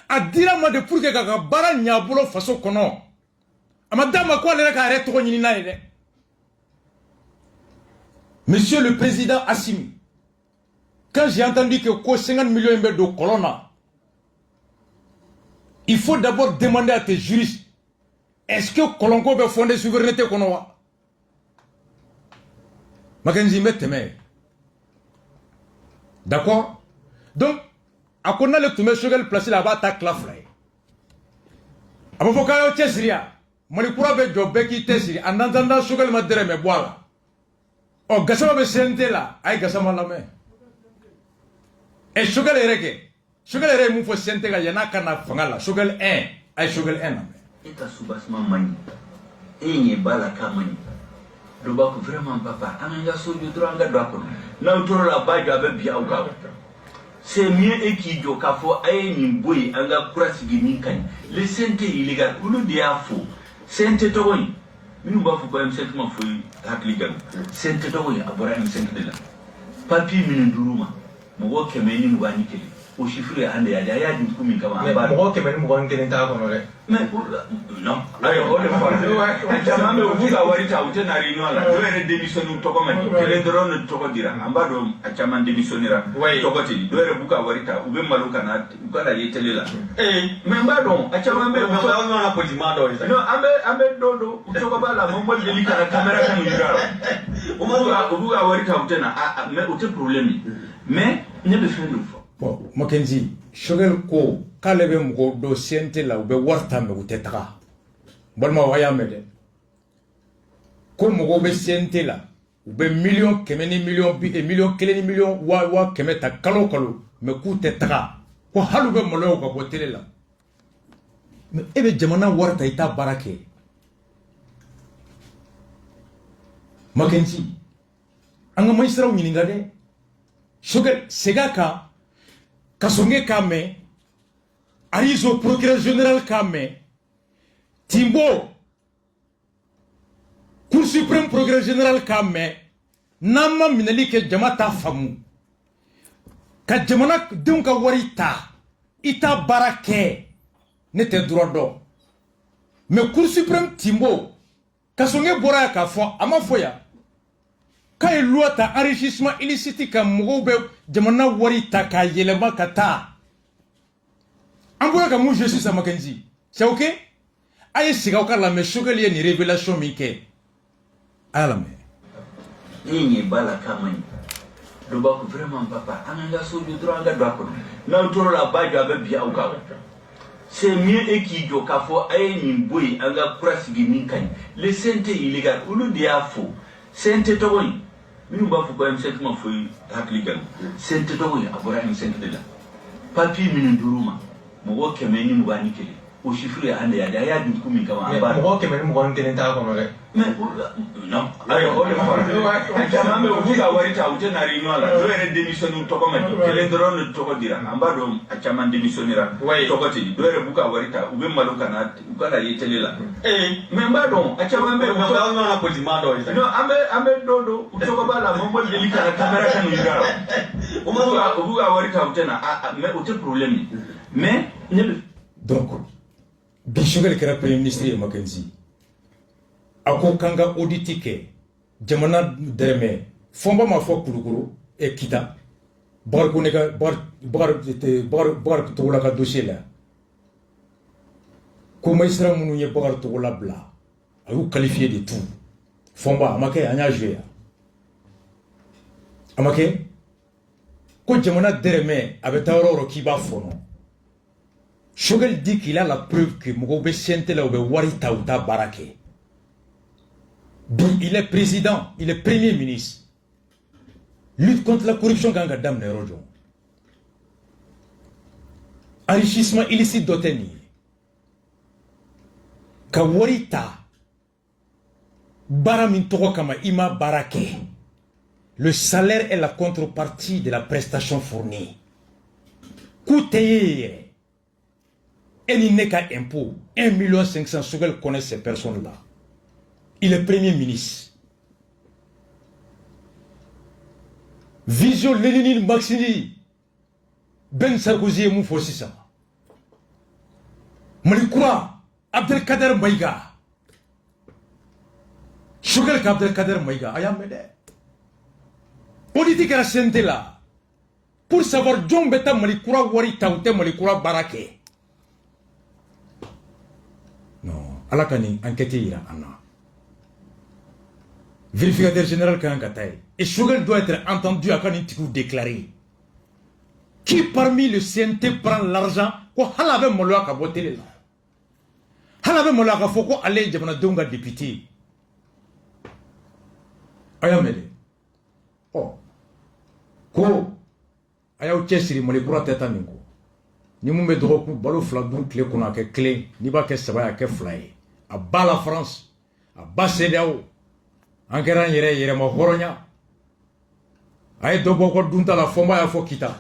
a dira ma de pour que ka baara ɲa bolo faso kɔnɔ a ma d'a ma ko ale yɛrɛ k'a yɛrɛ tɔgɔ ɲini n'a ye dɛ Monsieur le Président Assimi quand j'ai entendu que ko 50 millions in bɛ don kɔlɔn na il faut d'abord demander à tes juristes est-ce que kɔlɔnko bɛ fond de souveraineté kɔnɔ wa Makenzi n bɛ tɛmɛ d'accord donc a ko n'ale tun bɛ Choguel place la a b'a ta tila 2 ye a b'a fɔ k'a y'aw cɛsiri yan Mali kura bɛ jɔ bɛɛ k'i cɛsiri en attendant Choguel ma dɛrɛmɛ bɔ a la ɔ Gassama bɛ CNT la a ye Gassama lamɛn ɛ Choguel yɛrɛ kɛ Choguel yɛrɛ ye mun fɔ CNT kan yan'a ka na fanga la Choguel 1 a ye Choguel 1 lamɛn. E ka soubassement man ɲi e ɲɛ b'a la k'a man ɲi dɔ b'a ko vraiment papa an ka so jɔ dɔrɔn an ka don a kɔnɔ n'aw tora la a b'a jɔ a bɛ bin aw kan. C'est mieux et qui dit qu'il faut aller nimboy en la pratique ninkani. Les CNT illégal, ou le diafo. CNT togoy. Mais nous bavons pas un sentiment fouille à cliquer. CNT togoy à boire un CNT de là. Papi minunduruma. Moi qui m'ai dit nous va niquer. Au chiffre à des aléas du coup, mais moi qui m'ai dit nous va niquer ta connerie. Mais non. Allez, on le fait. Jamais me vous avoir été à outer na réunion là. Je vais démissionner au Togo maintenant. Je vais donner le Togo dira. Ambado a chaman démissionnera. Togo ti. Je vais vous avoir été. Ou bien maluka na. Ou quand la yétele là. Eh, mais ambado a chaman me. On a pas dit mado. Non, ambe dodo. Togo ba la mombo délicat la caméra comme il buga wari ta utena mais au problème mais ne be faire une fois bon Mackenzie Shogel ko kale be mgo do siente la be warta me uteta balma waya mede ko mgo be siente la be million kemeni million bi e million keleni million wa kemeta kalo me ku teta ko halu be malo ko botele la me ebe jamana warta ita barake Mackenzie anga maistra unyinga de Shogel segaka kasonge kame arizo procureur général kame Timbo Cour suprême procureur général kame nama minali ke jamata famu ka jamana donc warita ita barake nete droit do mais Cour suprême Timbo kasonge bora ka fo ama foya kay loi ta enrichissement illicite ka mugobe jamana warita ka yelema kata amboya ka mu justice à Mackenzie c'est OK aye siga ka la me Shogel ye ni révélation mike ala me ni bala kamani do ba ko vraiment papa ananga so du droit nga do ko na toro la ba jo be bia o ka c'est mieux ekijo ka fo aye ni boy anga presse gi min kan le santé illégal ou le dia fo santé to woni minu ba fo ko am santé ma fo hakligal santé to woni abora ni santé de la papi minu duruma mo wo kemeni mo bani kele o chiffre ande ya da ya du kumi kama aba mo wo kemeni mo gon tenen ta ko no mais non ayo o le fa jama me o buga wari ta ute na rino ala do ere démission to ko ma kele ndron to ko dira amba do achama démissionnera to ko ti do ere buga wari ta ube maluka na ukala yetelela mais mba do achama me mo ba na ko di mando ita no ambe do to ko bala mo mo delika na camera kanu ngara o buga wari ta ute na mais ute problème mais donc Shogel kera premier ministre Mackenzie ako kanga auditike jamana derme fomba ma fo kulukuru e kita bar ko ne ka bar to la ka dossier la ko maistra munu ye bar to la bla ayu qualifié de tout fomba amake anya jouer amake ko jamana derme abetawro kiba fono Shogel dit qu'il a la preuve que Mugobe siente là ou warita ou ta barake. Il est président, il est premier ministre. Lutte contre la corruption ganga dam nerojo. Enrichissement illicite d'oteni. Ka warita baramin toko kama ima barake. Le salaire est la contrepartie de la prestation fournie. Kouteye. Et il n'est qu'à impôt. 1 500 000 Shogel connaît ces personnes-là. Il est premier ministre. Vision Lénine Maxini. Ben Sarkozy et Moufoussissa. Malikoura. Abdelkader Maïga. Shogel Abdelkader Maïga. Ayamede. Politique à la santé là. Pour savoir John Beta Malikoura Wari Taouté Malikoura Barake. ala kani enquête ira anna vérificateur général kan gataye et Shogel doit être entendu à kani tikou déclarer qui parmi le CNT prend l'argent ko halabe molo ka botele la halabe molo ka foko ale jabana donga député ayamede oh ko ayaw chesiri mole pour teta ningo ni mumbe droku balo fla dun clé qu'on a que clé ni ba que ça va que fly a bas la France a bas CEDEAO en grand yere ma horonya ay do boko dunta la fomba ya fo kita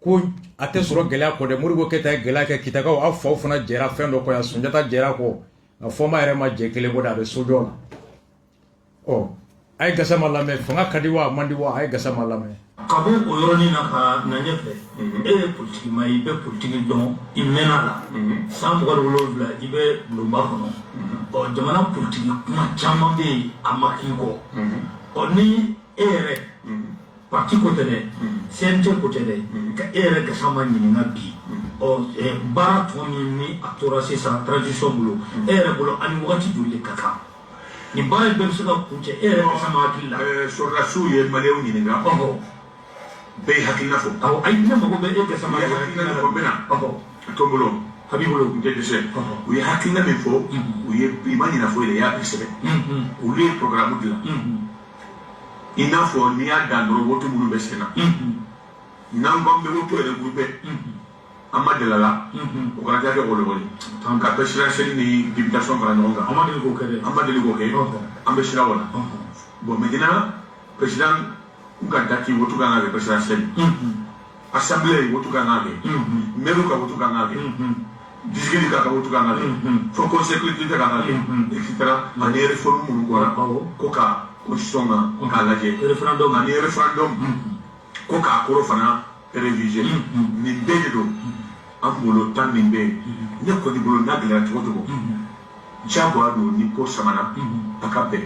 ko ate soro gela ko de murigo keta gela ke kita ko afo fona jera fendo ko ya sunjata jera ko la fomba yere ma jekele go da be sojola oh ay gasama la me fonga kadiwa mandiwa ay gasama la me kabo o yoroni na ka na nyefe politique mai be politique don imena la sam go lo vla ibe lo ma kono o jamana politique ma chama be amaki ko oni ere parti ko tene center ko tene ka ere ka sama ni na bi o bara to ni atora se sa tradition bulo ere bulo ani wati dulle kaka ni baara bɛɛ bɛ se ka kuncɛ e yɛrɛ kasa ma hakili la sɔrɔdasiw ye maliyɛnw ɲininka bɛɛ ye hakilina fɔ awɔ ayi ne mago bɛ e kasa ma hakilina fɔ n bɛna a to n bolo Habibolo n tɛ dɛsɛ u ye hakilina min fɔ u ye i ma ɲina foyi la i y'a bɛɛ sɛbɛn olu ye programme dilan i n'a fɔ n'i y'a dan dɔrɔn woto minnu bɛ sen na n'an k'an bɛ woto yɛrɛ groupe an ma deli a la o kɛra diya kɛ wɔlɔwɔli ka présidentielle ni députation fara ɲɔgɔn kan an ma deli k'o kɛ an bɛ sira o la bon maintenant président ka date woto kan ka kɛ présidentielle assemblée woto kan ka kɛ maire ka woto kan ka kɛ disigili ka woto kan ka kɛ fo conseil collectivité kan ka kɛ etc ani réforme minnu kɔra ko ka constitution k'a lajɛ ani référendum ko k'a kɔrɔ fana réviser nin bɛɛ de don an bolo tan min bɛ yen ne kɔni bolo n'a gɛlɛya cogo cogo diyagoya don ni ko samana a ka bɛn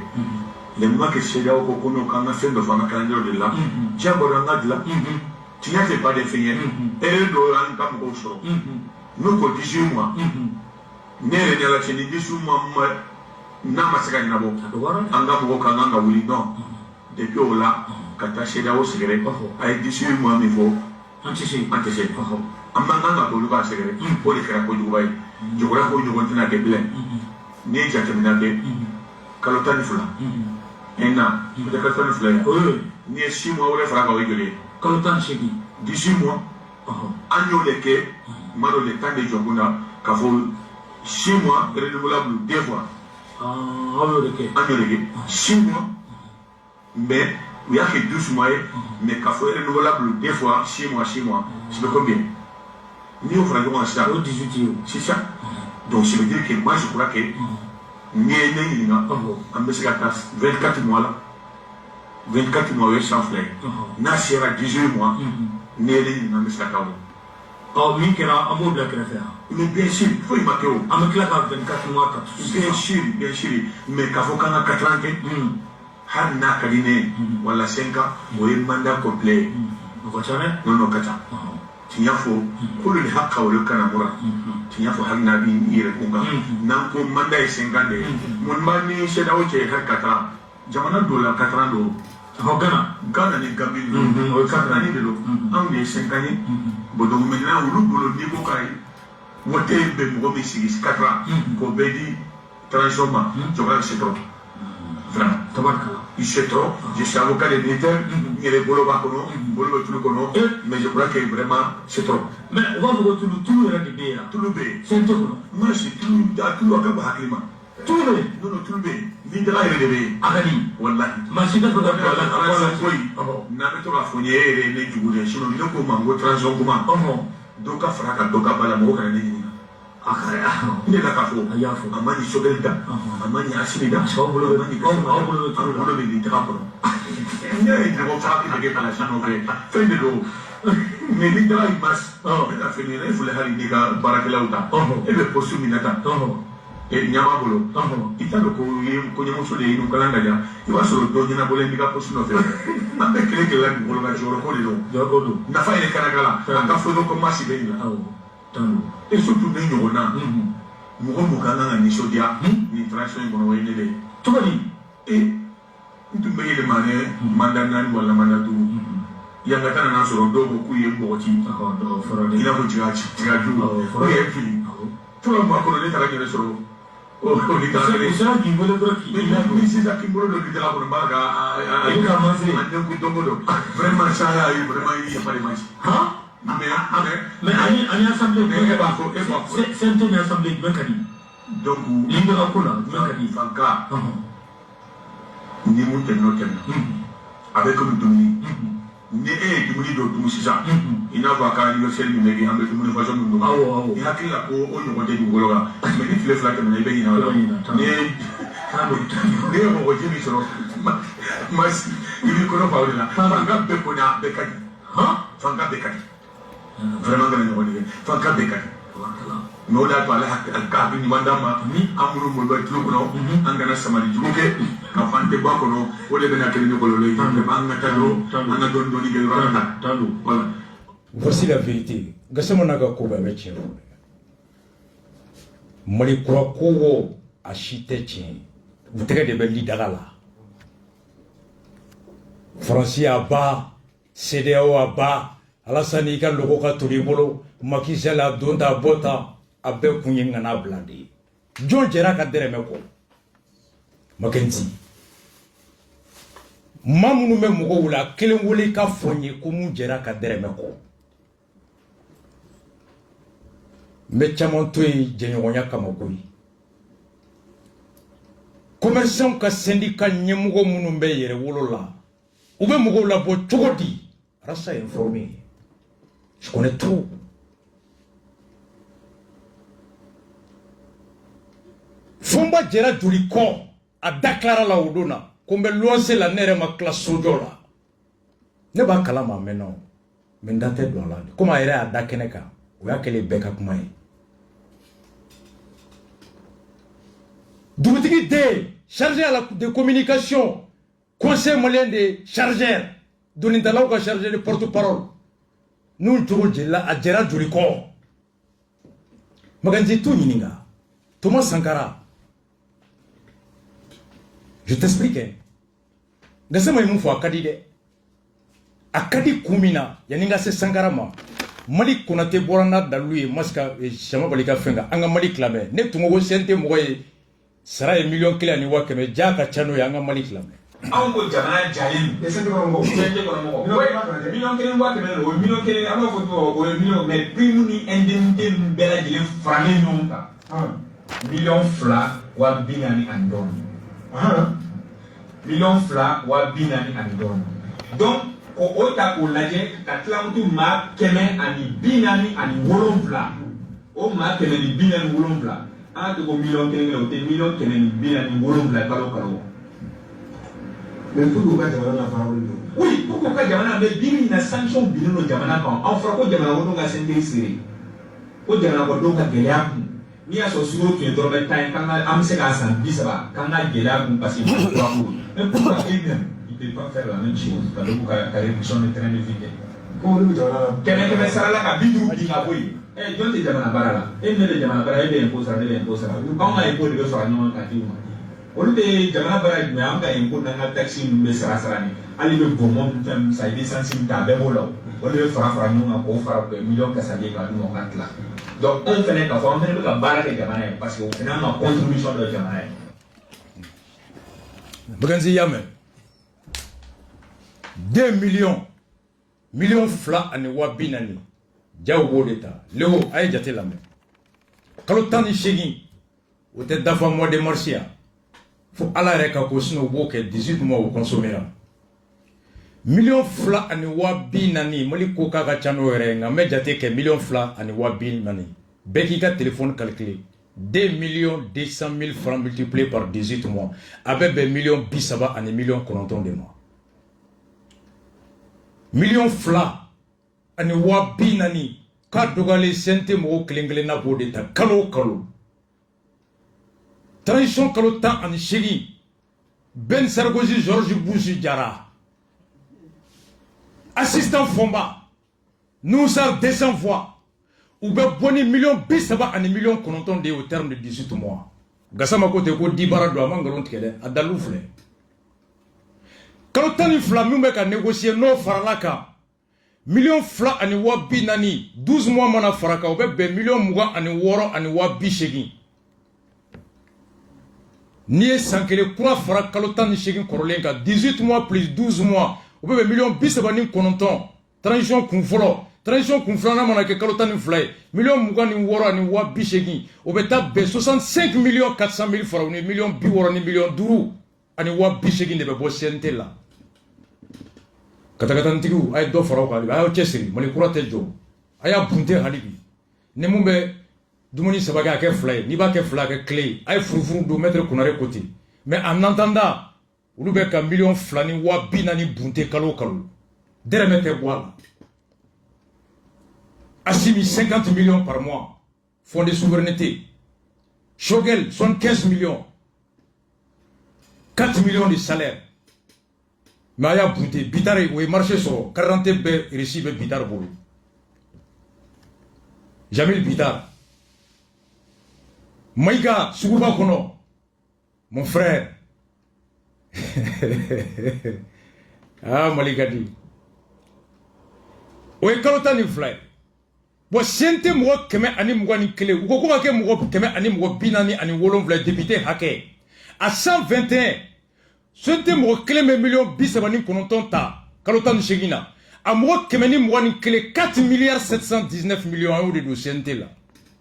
yɛlɛma kɛ CEDEAO ko n'o k'an ka fɛn dɔ fɔ an ka calendrier de la diyagoya an ka dilan tiɲɛ tɛ baden fɛn ye heure dɔ an ka mɔgɔw sɔrɔ n'o ko 18 mois ne yɛrɛ ɲɛ la cɛ ni 18 mois n'a ma se ka ɲɛnabɔ an ka mɔgɔw kan kan ka wuli non depuis o la ka taa CEDEAO sɛgɛrɛ a ye 18 mois min fɔ an tɛ se an man kan ka olu ka sɛgɛrɛ o de kɛra kojuguba ye jɔgɔya ko ɲɔgɔn tɛna kɛ bilen n'i ye jateminɛ kɛ kalo 12 un an o tɛ kalo 12 ye n'i ye 6 mois wɛrɛ fara kan o ye joli ye kalo 18 18 mois an y'o de kɛ tuma dɔ le temps de jɔ kun na k'a fɔ 6 mois renouvelable 2 fois an y'o de kɛ 6 mois mais u y'a kɛ 12 mois ye mais k'a fɔ renouvelable 2 fois 6 mois ça fait combien n'i y'o fara ɲɔgɔn kan sisan o 18 ye c'est ça donc ça veut dire que moi je crois que n'i ye ne ɲininka an bɛ se ka taa 24 mois la 24 mois o ye san 2 ye n'a sera 18 mois n'i ye ne ɲininka an bɛ se ka taa o min kɛra an b'o bila kɛrɛfɛ mais bien sûr foyi ma kɛ o an bɛ tila ka 24 mois ta bien sûr mais k'a fɔ k'an ka 4 ans kɛ hali n'a ka di ne ye wala 5 ans o ye mandat complet ye o ka ca dɛ non ka ca tiɲɛ fɔ k'olu de hakɛ olu kana mura tiɲɛ fɔ hali n'a b'i yɛrɛ kun kan n'an ko mandat ye 5 ans de ye mun b'a ni CEDEAO cɛ hali 4 ans jamana dɔw la 4 ans don Ghana ni Gambie o ye 4 ans de don anw de ye 5 ans ye bon donc maintenant olu bolo n'i ko ka ye wote bɛ mɔgɔ min sigi 4 ans k'o bɛɛ di transition ma je crois que c'est trop vraiment tabarikala c'est trop je suis avocat de militaire n yɛrɛ bolo b'a kɔnɔ bolo bɛ tulu kɔnɔ mais je crois que vraiment c'est trop mais u b'a fɔ ko tulu yɛrɛ de bɛ yen tulu bɛ yen fɛn tɛ kɔnɔ moi je tulu a ka bon hakili ma tulu bɛ yen non tulu bɛ yen ni daga yɛrɛ de bɛ yen a ka di walahi maa si tɛ fɛ ka don a la foyi n'an bɛ to k'a fɔ n ye e yɛrɛ ye ne jugu de sinon ne ko ma n ko transition kuma dɔ ka fara kan dɔ ka ba la mɔgɔ kana ne ɲininka ne la k'a fɔ a ma ɲi Sogɛli da a ma ɲi Asimi da a bolo bɛ nin daga kɔnɔ ne ye mɔgɔ fa bɛ kɛ kalasi nɔfɛ fɛn de don mais ni daga y'i mas ne ka fɛn ye ne filɛ hali n'i ka baarakɛlaw ta e bɛ poste min na ta ɲama bolo i t'a dɔn ko ye kɔɲɔmuso de ye ɲinun kalan ka diya i b'a sɔrɔ dɔ ɲɛnabɔlen b'i ka poste nɔfɛ an bɛ kelen kelen la dugukolo kan jɔyɔrɔ ko de don nafa yɛrɛ kana k'a la an ka fɔɲɔgɔn ko maasi bɛ nin la et surtout ne ɲɔgɔn na mɔgɔ mun ka kan ka nisɔndiya nin transition in kɔnɔ o ye ne de ye cogo di n tun bɛ yɛlɛma ne mandat 4 wala mandat 5 yankata nana sɔrɔ dɔw ko k'u ye npɔgɔti i n'a fɔ tigaju o ye fili fɔlɔ maa kɔnɔ ne taara ɲɛnɛ sɔrɔ o ni taara kelen ni sisan k'i bolo dɔ bi daga kɔnɔ n b'a ka a ɲɛku dɔnko dɔ vraiment ça y'a ye vraiment i yafa de ma ci mais ani assemblée e b'a fɔ CNT ni assemblée jumɛn ka di donc libéral ko la jumɛn ka di fanka ni mun tɛmɛ o tɛmɛ a bɛ komi dumuni ni e ye dumuni dɔ dun sisan i n'a fɔ a ka anniversaire min bɛ kɛ an bɛ dumuni façon min dun i hakili la ko o ɲɔgɔn tɛ dugukolo kan mais ni tile 2 tɛmɛna i bɛ ɲinɛ o la ni ye mɔgɔ ji min sɔrɔ i b'i kɔnɔ fa o de la fanka bɛɛ kɔni a bɛɛ ka di fanka bɛɛ ka di vraiment kana ɲɔgɔn tigɛ fanka bɛɛ ka di mais o de y'a to ale ka hakili ɲuman d'an ma an minnu bolo bɛ tulo kɔnɔ an kana samari jugu kɛ ka fɔ an tɛ bɔ a kɔnɔ o de bɛna kɛ ni kɔlɔlɔ ye an ka taa dɔrɔn an ka dɔɔni dɔɔni kɛ yɔrɔ la voilà. Voici la vérité. Gassama naga ko ba bɛ tiɲɛ fɔ Mali kura ko wo a si tɛ tiɲɛ vous tɛgɛ de bɛ lidaga la Faransi a ba CEDEAO a ba Alassane i ka logo ka toli bolo Macky Sall a don ta bɔ ta a bɛɛ kun ye ŋana bila de ye jɔn jɛra ka dɛrɛmɛ kɔ Makenzi maa minnu bɛ mɔgɔw la kelen wele ka fɔ n ye ko mun jɛra ka dɛrɛmɛ kɔ n bɛ caman to yen jɛɲɔgɔnya kama koyi commerçants ka syndicat ɲɛmɔgɔ minnu bɛ yɛrɛ wolo la u bɛ mɔgɔw labɔ cogo di Rasta est informé je connais tout Fomba jɛra joli kɔ a daklara la o don na ko n bɛ luwanse la ne yɛrɛ ma tila sojɔ la ne b'a kalama mɛnna o mɛ n da tɛ don a la komi a yɛrɛ y'a da kɛnɛ kan o y'a kɛlen bɛɛ ka kuma ye dugutigi den chargé à la de communication conseil malien de chargeur donitalaw ka chargé de porte-parole n'u jogo jɛla a jɛra joli kɔ Maganzi t'u ɲininka Thomas Sankara je t'explique gasama yi mun fɔ a ka di dɛ a ka di kun min na yanni n ka se Sankara ma Mali Konate bɔra n'a dalilu ye masika Sama Bali ka fɛn kan an ka Mali tilamɛ ne tun ko CNT mɔgɔ ye sara ye $1,500,000 ani 500,000 ja ka ca n'o ye an ka Mali tilamɛ anw ko jamana jalen CNT kɔnɔ mɔgɔ $1,500,000 o ye $1,500,000 o ye $1,000,000 an b'a fɔ tubabu o ye $1,000,000 mais prime ni indemnité ninnu bɛɛ lajɛlen faralen ɲɔgɔn kan $2,40,000 ani dɔɔni $2,40,000 ani dɔɔni donc o ta k'o lajɛ ka tila mutu maa 147 ani 7 o maa 147 an ka to ko $1,000,000 o tɛ $1,147 kalo kalo mais pour que ka jamana nafa oui pour que ka jamana mais bi min na sanction binnen don jamana kan aw fɔra ko jamana kɔnɔdenw ka CNT siri ko jamana kɔnɔdenw ka gɛlɛya kun n'i y'a sɔrɔ sukaro tun ye dɔrɔmɛ 10 kan an bɛ se k'a san 30 k'an ka gɛlɛya kun parce que kura ko mais pourquoi eux-mêmes ils ne peuvent pas faire la même chose ka dɔn ka réduction de train de vie kɛ ko olu bɛ jamana la kɛmɛ sara la ka 50 di ka bɔ yen jɔn tɛ jamana baara la e ne bɛ jamana baara e bɛ impôt sara ne bɛ impôt sara anw ka impôt de bɛ fara ɲɔgɔn kan di u ma olu de jamana baara jumɛn an ka impôt n'an ka taxe ninnu bɛ sara ni hali bɛ bɔnbɔn fɛn sa i bɛ sansi min ta a bɛɛ b'o la o de bɛ fara ɲɔgɔn kan k'o fara miliyɔn kasaden ka d'u ma ka tila donc anw fɛnɛ k'a fɔ an fɛnɛ bɛ ka baara kɛ jamana ye parce que o fɛnɛ an ka contribution dɔ jamana ye. Baganzi y'a mɛn 2 millions $2,240,000 jaw b'o de ta Léo a ye jate lamɛn kalo 18 o tɛ dafa mois de mars ya fo ala yɛrɛ ka ko sinon o b'o kɛ 18 mois o consommera $2,240,000 Mali ko k'a ka ca n'o yɛrɛ ye nka n bɛ jate kɛ $2,240,000 bɛɛ k'i ka téléphone calculer 2,200,000 francs multipliés par 18 mois a bɛ bɛn $30,000,000 ani $9,000,000 de ma $2,240,000 k'a dɔgɔyalen CNT mɔgɔw kelen kelenna b'o de ta kalo o kalo transition kalo 18 Ben Sarkozy George Bush jara assistant Fomba nous ça 200 fois ou bien boni $30,000,000 ani $9,000,000 de au terme de 18 mois gasama ko te ko dibara do amangalon tigele adalu fle kalo tani flamme be ka négocier no farala ka $2,240,000 ani 240 12 mois mana faraka o be $20,000,000 ani 6 ani 280 ni e sankele kura fara kalo 18 korolen ka 18 mois plus 12 mois o be $2,290 transition kun fɔlɔ transition kun filanan mana kɛ kalo 12 ye $20,000,000 ani 280 o be taa bɛn $65,400,000 fara u ni $60,000,000 ni $5,000,000 ani 280 de bɛ bɔ CNT la katakatantigiw a ye dɔ fara o kan a y'aw cɛsiri Mali kura tɛ jɔ a y'a bunte hali bi ni mun bɛ dumuni 3 kɛ a kɛ 2 ye n'i b'a kɛ 2 a kɛ tile ye a ye furufuru don maître Konare côté mais en attendant olu bɛ ka $2,240,000 ni 240 bunte kalo kalo dɛrɛmɛ tɛ bɔ a la Assimi 50 millions par mois fonds de souveraineté Shogel 75 millions 4 millions de salaire mais a y'a bunte Bitar o ye marché sɔrɔ 40 bɛɛ réussi bɛ Bitar bolo Jamil Bitar Maïga Suguba Kono mon frère Ah, Malikadi. Oye kalota ni fly. Bo sente mo keme ani mo ni kele. Uko ko ke mo keme ani mo binani ani wolonvla député hake. À 121. Sente mo kele me million bisabani kononton ta. Kalota ni shegina. A mo keme ni mo ni kele 4 milliards 719 millions euro de dossier là.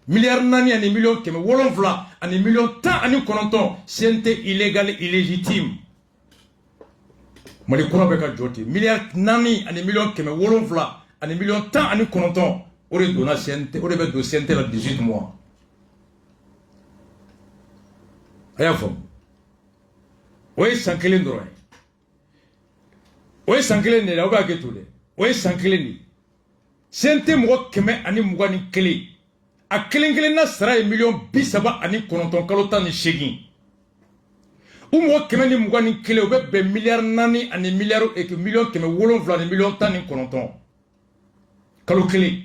Milliard nani ani million keme wolonvla ani million ta ani kononton sente illégal illégitime. Mali kura beka joti milliard nani ani million keme wolonvla ani million ta ani kononton ore dona sente ore be dossier la 18 mois aya fom oye sankelen doro oye sankelen ne la oba ke tude oye sankelen ni sente mo keme ani mugani kele a kelen na sara million bisaba ani kononton kalota ni shegin umo keme ni mugani kele obe milliard nani ani milliard et que million keme wolonvla ni million tan ni kononton kalo kele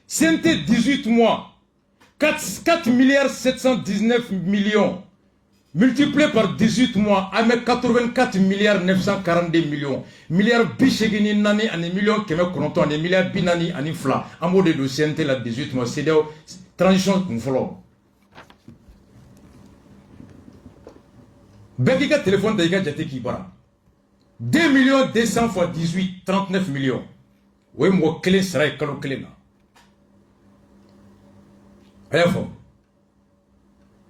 sente 18 mois 4 milliards 719 millions multiplié par 18 mois avec 84 milliards 942 millions milliards bichegini nani ani million keme kononton ani milliards binani ani fla amo de sente la 18 mois c'est transition kumfolo Bédica téléphone d'ailleurs jate qui bara 2 millions 200 fois 18 39 millions oui moi clé sera kalo clé na ayafo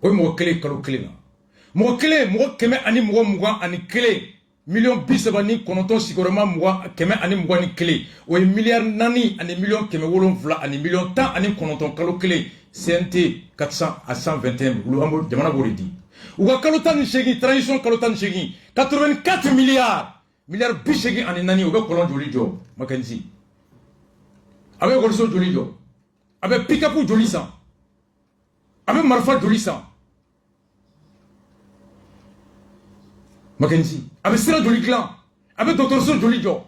oui moi clé kalo clé na moi clé moi keme ani moi ani clé million bisabani kononton sigurement moi keme ani moi ni clé oui milliard nani ani million keme wolonvla ani million ta ani kononton kalo clé CNT 400 à 121 lu amo jamana boridi Ouga kalotan shegi transition kalotan shegi 84 milliards bishegi ani nani obe kolon joli jo makanzi abe golso joli jo abe pick-up joli sang abe marfa joli sang makanzi abe sira joli clan abe docteur so joli jo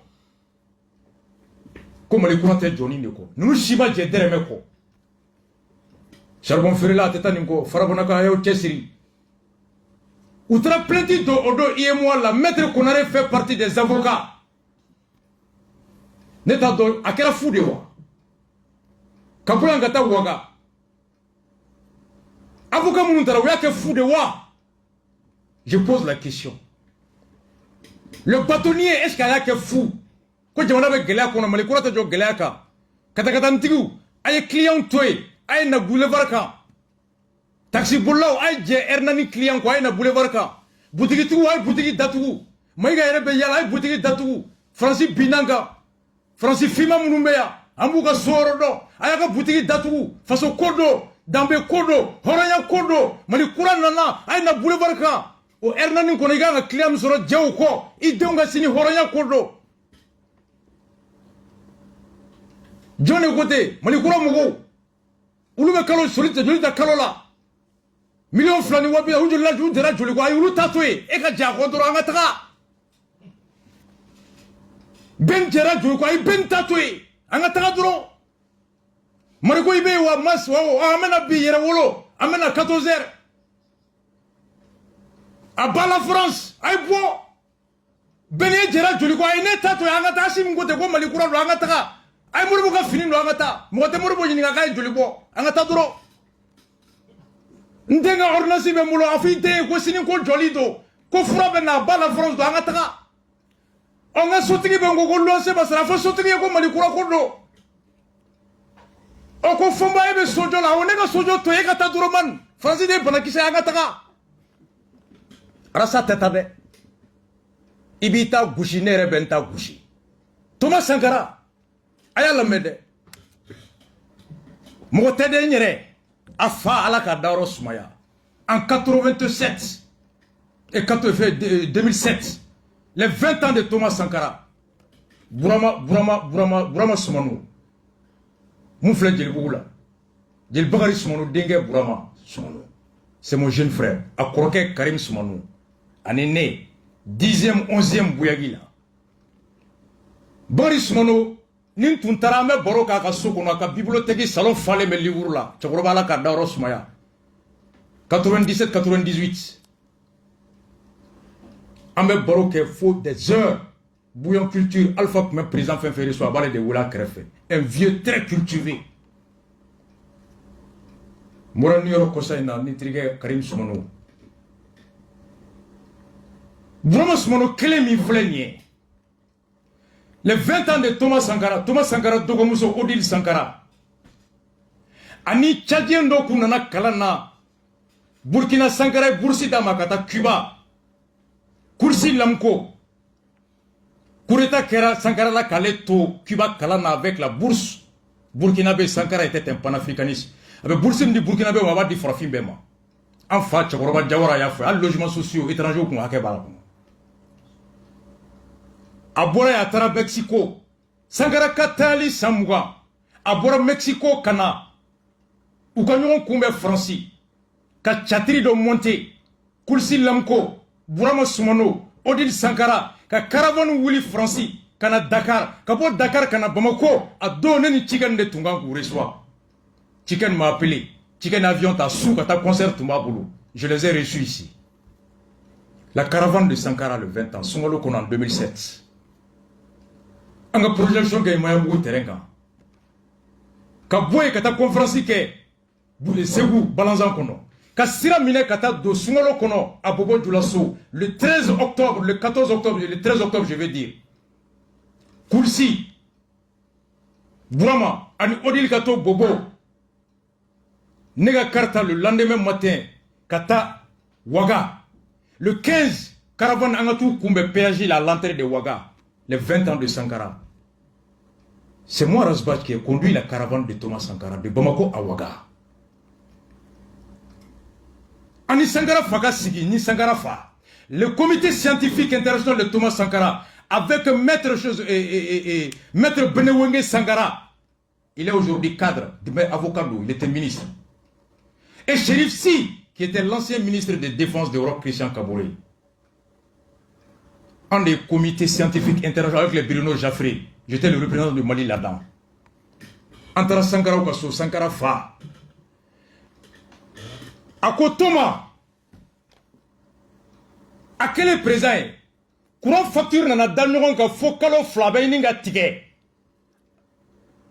comme les courants joni neko nous shiba je dereme ko charbon ferela teta ninko farabona ka ayo chesiri Outra plainte d'Odo et moi, la maître Konaré fait partie des avocats. Neta do akela fou de wa. Kabula ngata waga. Avocat Mountara, ou y'a fou de wa. Je pose la question. Le bâtonnier, est-ce qu'il y a que fou? Quand je m'en avais gelé à qu'on a mal écouté de gelé à ka. Katakatantigu, aïe client tué, aïe na boulevard ka. Taxi boulot ay je ernani client ko ay na boulevard ka boutique tu ay boutique datu may ga rebe yala ay boutique datu Francis Binanga Francis Fima Munumbeya ambuga soro do ay ga boutique datu faso kodo dambe kodo horanya kodo mali kuran nana ay na boulevard ka o ernani ko ga client soro jew ko i donga sini horanya kodo jone kote mali kuran mugo ulube kalo solite jolita kalola million flani wabi hu jolla ju dara joli ko ay ulu tatwe e ka ja ko doro anga taka ben jara joli ko ay ben tatwe anga taka doro mari ko ibe wa mas wa amena bi yere wolo amena 14h aba la France ay bo ben jara joli ko ay ne tatwe anga ta sim ngote ko mali kura anga taka ay muru ka fini no anga ta mo te muru bo ni nga kay joli bo anga ta doro ndenga ordonnance be mulo afite ko sini ko jolido ko fura be na bala France do anga taka onga sotigi be ngo lo se basra fo sotigi ko mali kura ko do o ko fomba e be sojo la onega sojo to e kata duro man France de bana kisa anga taka rasa teta be ibita gushi nere benta gushi Thomas Sankara ayala mede mo tede nyere Afa Alaka Daro Soumaya en 87 et 2007 les 20 ans de Thomas Sankara Bourama Soumano Moufle Djelboula Djelbagari Soumano Dengue Bourama Soumano c'est mon jeune frère Akoroke Karim Soumano on est né 10e 11e Bouyagila Bari Soumano nin tuntara me boro ka sukono ka bibliothèque salon fallait me livre là chokroba la ka daro sumaya 97 98 an bɛ baro kɛ fo des heures bouillon culture alpha tun bɛ président fɛn fɛn reçoit a b'ale de wele a kɛrɛfɛ un vieux très cultivé mora ni yɔrɔ kɔsa in na ni terikɛ Karim Sumano Burama Sumano kelen min filɛ nin ye les 20 ans de Thomas Sankara dɔgɔmuso Odile Sankara ani Tchadien dɔ kun nana kalan na Burkina Sankara ye bourse d'a ma ka taa Cuba Kursi Lamko coup d'état kɛra Sankara la k'ale to Cuba kalan na avec la bourse Burkinabé Sankara était un panafricaniste a bɛ bourse min di Burkinabé ma a b'a di farafin bɛɛ ma an fa cɛkɔrɔba Jawara y'a fɔ hali logements sociaux étrangers kun hakɛ b'a la kɔnɔ a bɔra yen a taara Mexico Sankara ka taali san 20 a bɔra Mexico ka na u ka ɲɔgɔn kunbɛn Faransi ka catiri dɔ monter Kursi Lamko Burama Sumano Odile Sankara ka caravane wuli Faransi ka na Dakar ka bɔ Dakar ka na Bamako a don ne ni Chicken de tun kan k'u reçoit Chicken m'a appelé Chicken avion ta sous ka taa concert tun b'a bolo je les ai reçus ici la caravane de Sankara le 20 ans Sunkalo kɔnɔ en 2007 an ka projection kɛ Mayabugu terrain kan ka bɔ yen ka taa conférence kɛ Segu Balanzan kɔnɔ ka sira minɛ ka taa don Sunkalo kɔnɔ a Bobo Dioulasso le 13 octobre le 14 octobre le 13 octobre je vais dire Kursi Burama ani Odile ka to Bobo ne ka carte le lendemain matin ka taa Ouaga le 15 caravane an ka t'u kunbɛn péage la à l'entrée de Ouaga les 20 ans de Sankara. C'est moi, Razbach, qui ai conduit la caravane de Thomas Sankara, de Bamako à Ouaga. Ani Sankara Faga Sigi, ni Sankara Fa. Le comité scientifique international de Thomas Sankara, avec Maître Benewenge Sankara, il est aujourd'hui cadre, avocat, il était ministre. Et Chérif Si, qui était l'ancien ministre de Défense d'Europe, Christian Kabouré. Un des comités scientifiques internationaux avec les Bruno Jaffré. J'étais le représentant du Mali là-dedans. Entre Sankara ou Kasso, Sankara Fa. Ako Thomas. À quel est présent? Courant facture n'a pas ka fo kalo flabe ninga tige.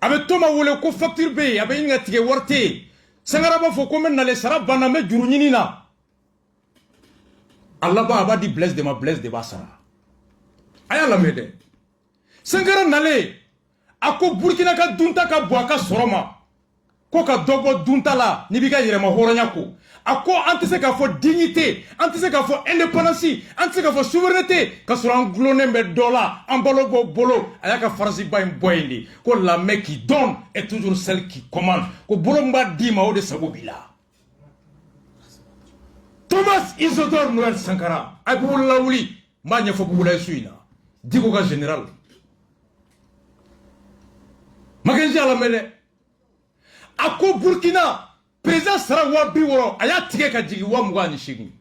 Avec Thomas ou le ko facture B, avec ninga tige warte. Sankara ba fo komen na le sara baname jurunini na. Allah ba abadi blesse de ma blesse de basara. Aya la mede. Sankara nale ako Burkina ka dunta ka bo aka soroma ko ka dobo dunta la ni bika yirema horonya ko ako antese ka fo dignité antese ka fo indépendance antese ka fo souveraineté ka soro anglone be dola ambalo bolo aya ka farasi ba mboyindi ko la main qui donne est toujours celle qui commande ko bolo mba dima o de sabobila Thomas Isidore Noël Sankara abu lawli mba nya fo bula suina diko ka général Makenji ala mele ako Burkina président sara wa biworo aya tige ka jigi wa muga ni shigi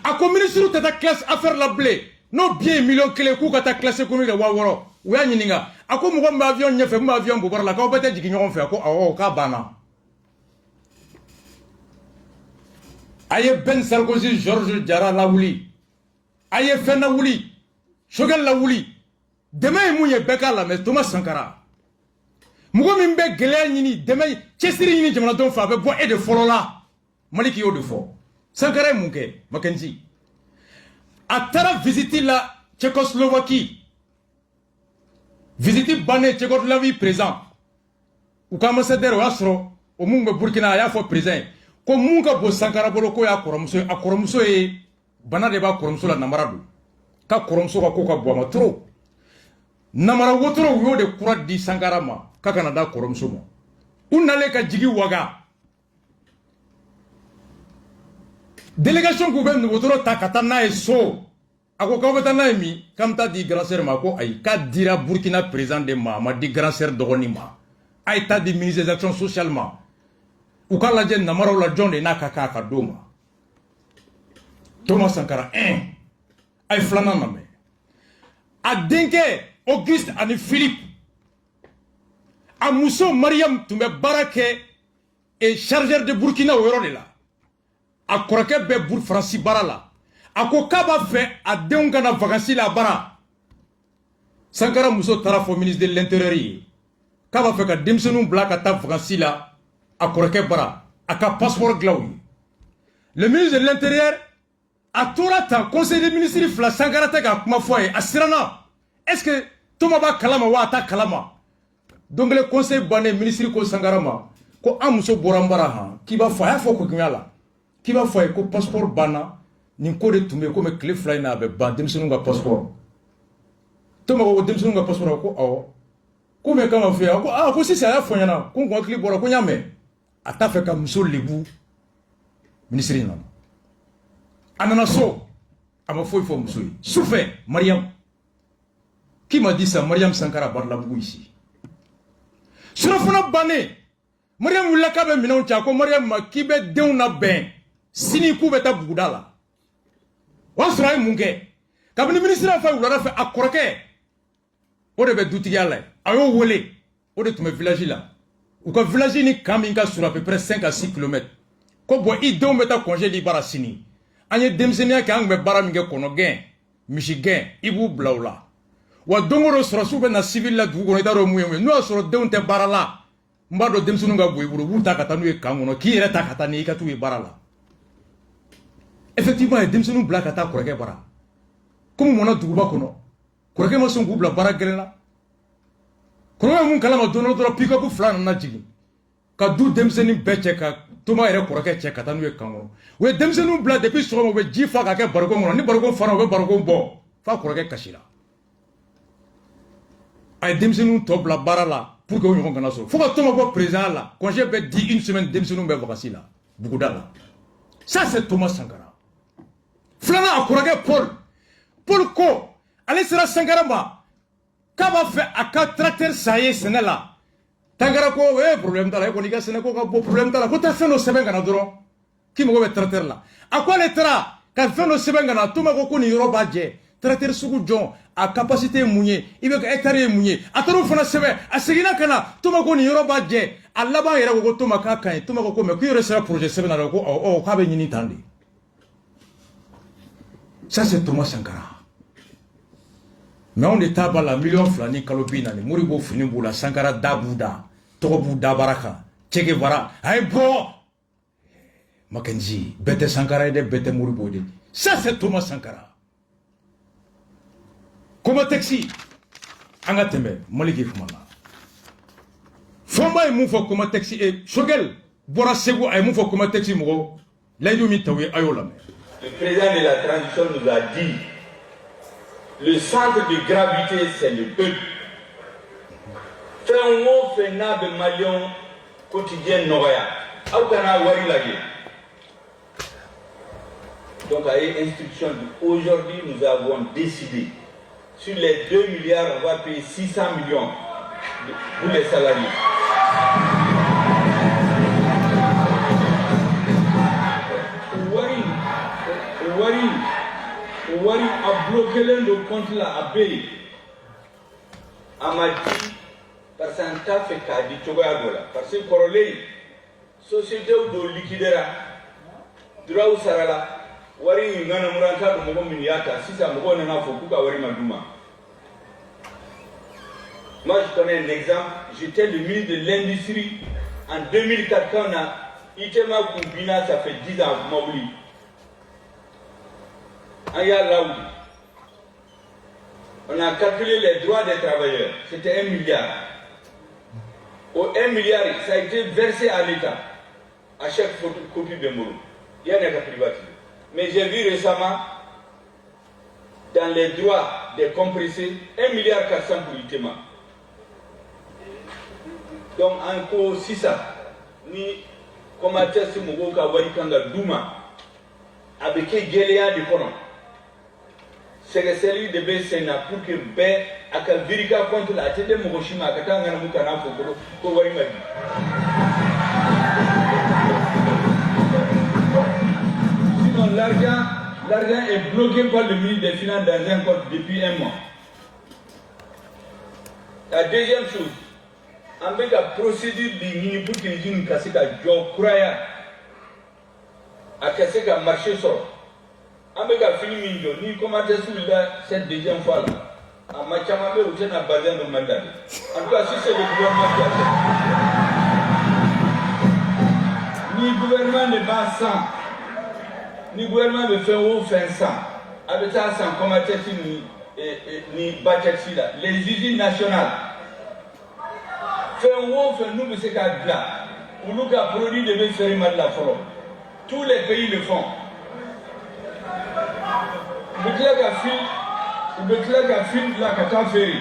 ako ministre tata classe affaire la blé no bien million kele ku ka ta classe ko mi wa woro wa nyininga ako mugo mba avion nyefe mba avion bo barla ka bete jigi nyon fe ako awo ka bana aye Ben Sarkozy Georges Diarra la wuli aye fena wuli Choguel la wuli demain munye beka la mais Thomas Sankara mugo min be gele nyini demain chesiri nyini jamana don fa be bo e de folo la maliki yo de fo Sankara munke Makenji atara visiter la Tchécoslovaquie visiter bané Tchécoslovaquie présent ou comme ambassadeur asro o mungo Burkina ya fo présent ko munga bo Sankara bolo ko ya koromso e bana de ba koromso la namaradu ka koromso ka ko ka bo ma trop namara wotoro yo de kura di Sankara ma ka kana da koromso mo unale ka jigi Ouaga délégation ko ben wotoro ta katana e so ako ka betana mi kamta di grand sœur ma ko ay ka dira Burkina président de ma di grand sœur dogoni ma ay ta di ministre des actions sociales ma ou ka la jen namara la jonde na ka ka doma Thomas Sankara ay flana na me a denke Auguste ani Philippe a muso Mariam tumbe barake et chargeur de Burkina o yoro de la a korake be bur Franci barala ako kaba fait a denw kana vacances la bara Sankara muso tara fo ministre de l'intérieur kaba fait ka denmisɛnninw bila ka taa vacances la a kɔrɔkɛ bara a ka passeport glaw le ministre de l'intérieur a tora ta conseil des ministres fila Sankara tɛ ka kuma fɔ a ye a siranna est-ce que toma b'a kalama wa a t'a kalama donc le conseil bannen ministre ko Sankara ma ko an muso bɔra n bara han k'i b'a fɔ a y'a fɔ kokunya la k'i b'a fɔ a ye ko passeport banna nin ko de tun bɛ yen komi tile fila in na a bɛ ban denmisɛnninw ka passeport toma ko denmisɛnninw ka passeport ko awɔ ko mɛ kan ka fɔ yan ko aa ko sisan a y'a fɔ n ɲɛna ko n hakili bɔra ko n y'a mɛn a t'a fɛ ka muso lebu ministre in na a nana so a ma foyi fɔ muso ye sufɛ Mariam qui m'a dit ça Mariam Sankara Barlabugu ici surafana bannen Mariam wulila k'a bɛ minɛnw cɛ ko Mariam ma k'i bɛ denw labɛn sini k'u bɛ taa buguda la o y'a sɔrɔ a ye mun kɛ kabini ministre fɛ wulada fɛ a kɔrɔkɛ o de bɛ dutigiya la a y'o wele o de tun bɛ village la u ka village ni camp min ka surun à peu près 5 à 6 kilomètres ko bon i denw bɛ taa congé li bara sini an ye denmisɛnniya kɛ an tun bɛ baara min kɛ kɔnɔgɛn misigɛn i b'u bila o la wa don o don sɔrɔsiw bɛ na civil la dugu kɔnɔ i t'a dɔn mun ye mun ye n'o y'a sɔrɔ denw tɛ baara la n b'a dɔn denmisɛnninw ka bon i bolo u b'u ta ka taa n'u ye camp kɔnɔ k'i yɛrɛ ta ka taa n'i ka t'u ye baara la effectivement a ye denmisɛnninw bila ka taa kɔrɔkɛ bara komi mɔna duguba kɔnɔ kɔrɔkɛ ma sɔn k'u bila baara gɛlɛn la kɔrɔkɛ mun kalama don dɔ dɔrɔn pick-up fila nana jigin ka du denmisɛnnin bɛɛ cɛ ka toma yɛrɛ kɔrɔkɛ cɛ ka taa n'u ye camp kɔnɔ u ye denmisɛnninw bila depuis sɔgɔma u bɛ ji fa ka kɛ barikon kɔnɔ ni barikon fana u bɛ barikon bɔ f'a kɔrɔkɛ kasira a ye denmisɛnninw tɔ bila baara la pour que o ɲɔgɔn kana sɔrɔ fo ka toma bɔ président la congé bɛ di une semaine denmisɛnninw bɛ vacances la buguda la ça c'est Thomas Sankara filanan a kɔrɔkɛ Paul ko ale sera Sankara ma k'a b'a fɛ a ka tracteur san ye sɛnɛ la Sankara ko problème t'a la e kɔni i ka sɛnɛ ko ka bon problème t'a la ko taa fɛn dɔ sɛbɛn ka na dɔrɔn k'i mago bɛ tracteur la a ko ale taara ka fɛn dɔ sɛbɛn ka na Toma ko nin yɔrɔ b'a jɛ tracteur sugu jɔn a capacité ye mun ye i bɛ ka hectare ye mun ye a taara o fana sɛbɛn a seginna ka na Toma ko nin yɔrɔ b'a jɛ a laban yɛrɛ ko Toma k'a ka ɲi Toma ko mais k'i yɛrɛ sera projet sɛbɛn na ko ɔ k'a bɛ ɲini tan de ça c'est Thomas Sankara mais anw de t'a ba la miliyɔn 2 ni kalo 40 Moribo fini b'u la Sankara da b'u da tɔgɔ b'u da baara kan Che Guevara a ye bɔ Mackenzie bɛɛ tɛ Sankara ye dɛ bɛɛ tɛ Moribo de ça c'est Thomas Sankara Comatex an ka tɛmɛ Maliki kuma na Fɔnba ye mun fɔ Comatex Choguel bɔra Segu a ye mun fɔ Comatex mɔgɔ layidu min taw ye a y'o lamɛn. Le président de la transition nous a dit le centre de gravité c'est le peuple. Fɛn o fɛn n'a bɛ maliyɛn quotidien nɔgɔya aw kana wari lajɛ. Donc à instruction aujourd'hui nous avons décidé sur les 2 milliards on va payer 600 millions pour les salariés. Wari a bloqué le compte là à payer. A m'a dit parce que t'a fait k'a di cogoya dɔ la parce que kɔrɔlen société dɔ liquidera droit u sara la wari in ŋanamura n t'a dɔn mɔgɔ min y'a ta sisan mɔgɔw nana fɔ k'u ka wari ma d'u ma. Moi je connais un exemple, j'étais le ministre de l'industrie en 2004 quand on a Itema Kumbina, ça fait 10 ans à Maouli. On a calculé les droits des travailleurs, c'était 1 milliard. Au 1 milliard, ça a été versé à l'État, à chaque copie de Moro. Il y en a qu'à privatiser. Mais j'ai vu récemment, dans les droits des compressés, 1 milliard 400 pour Itema. Donc, encore 600, ni comme à test Mogoka Warikanga Douma, avec Géléa de Konon. C'est celui de Bessena pour que Bé a qu'à vérifier contre la tête de Mogoshima, à Katanga Mukana pour Warimadi. Sinon, l'argent est bloqué par le ministre des Finances dans un compte depuis 1 mois. La deuxième chose, avec la procédure de l'Union pour que les gens cassent la job, croyant à casser le marché sort. avec un film ni commenté sur cette deuxième fois là. En matière de vous n'a pas de mandat. En tout cas, si c'est le gouvernement qui a fait. Ni gouvernement ne va sans. Ni gouvernement ne fait où faire sans. Avec ça, sans commenter ni bâtir là. Les usines nationales. Fait où fait nous, mais c'est qu'à là. Où nous avons produit de faire mal la forêt. Tous les pays le font. Vous dites qu'à fil. Vous êtes là qu'à film là qu'à faire.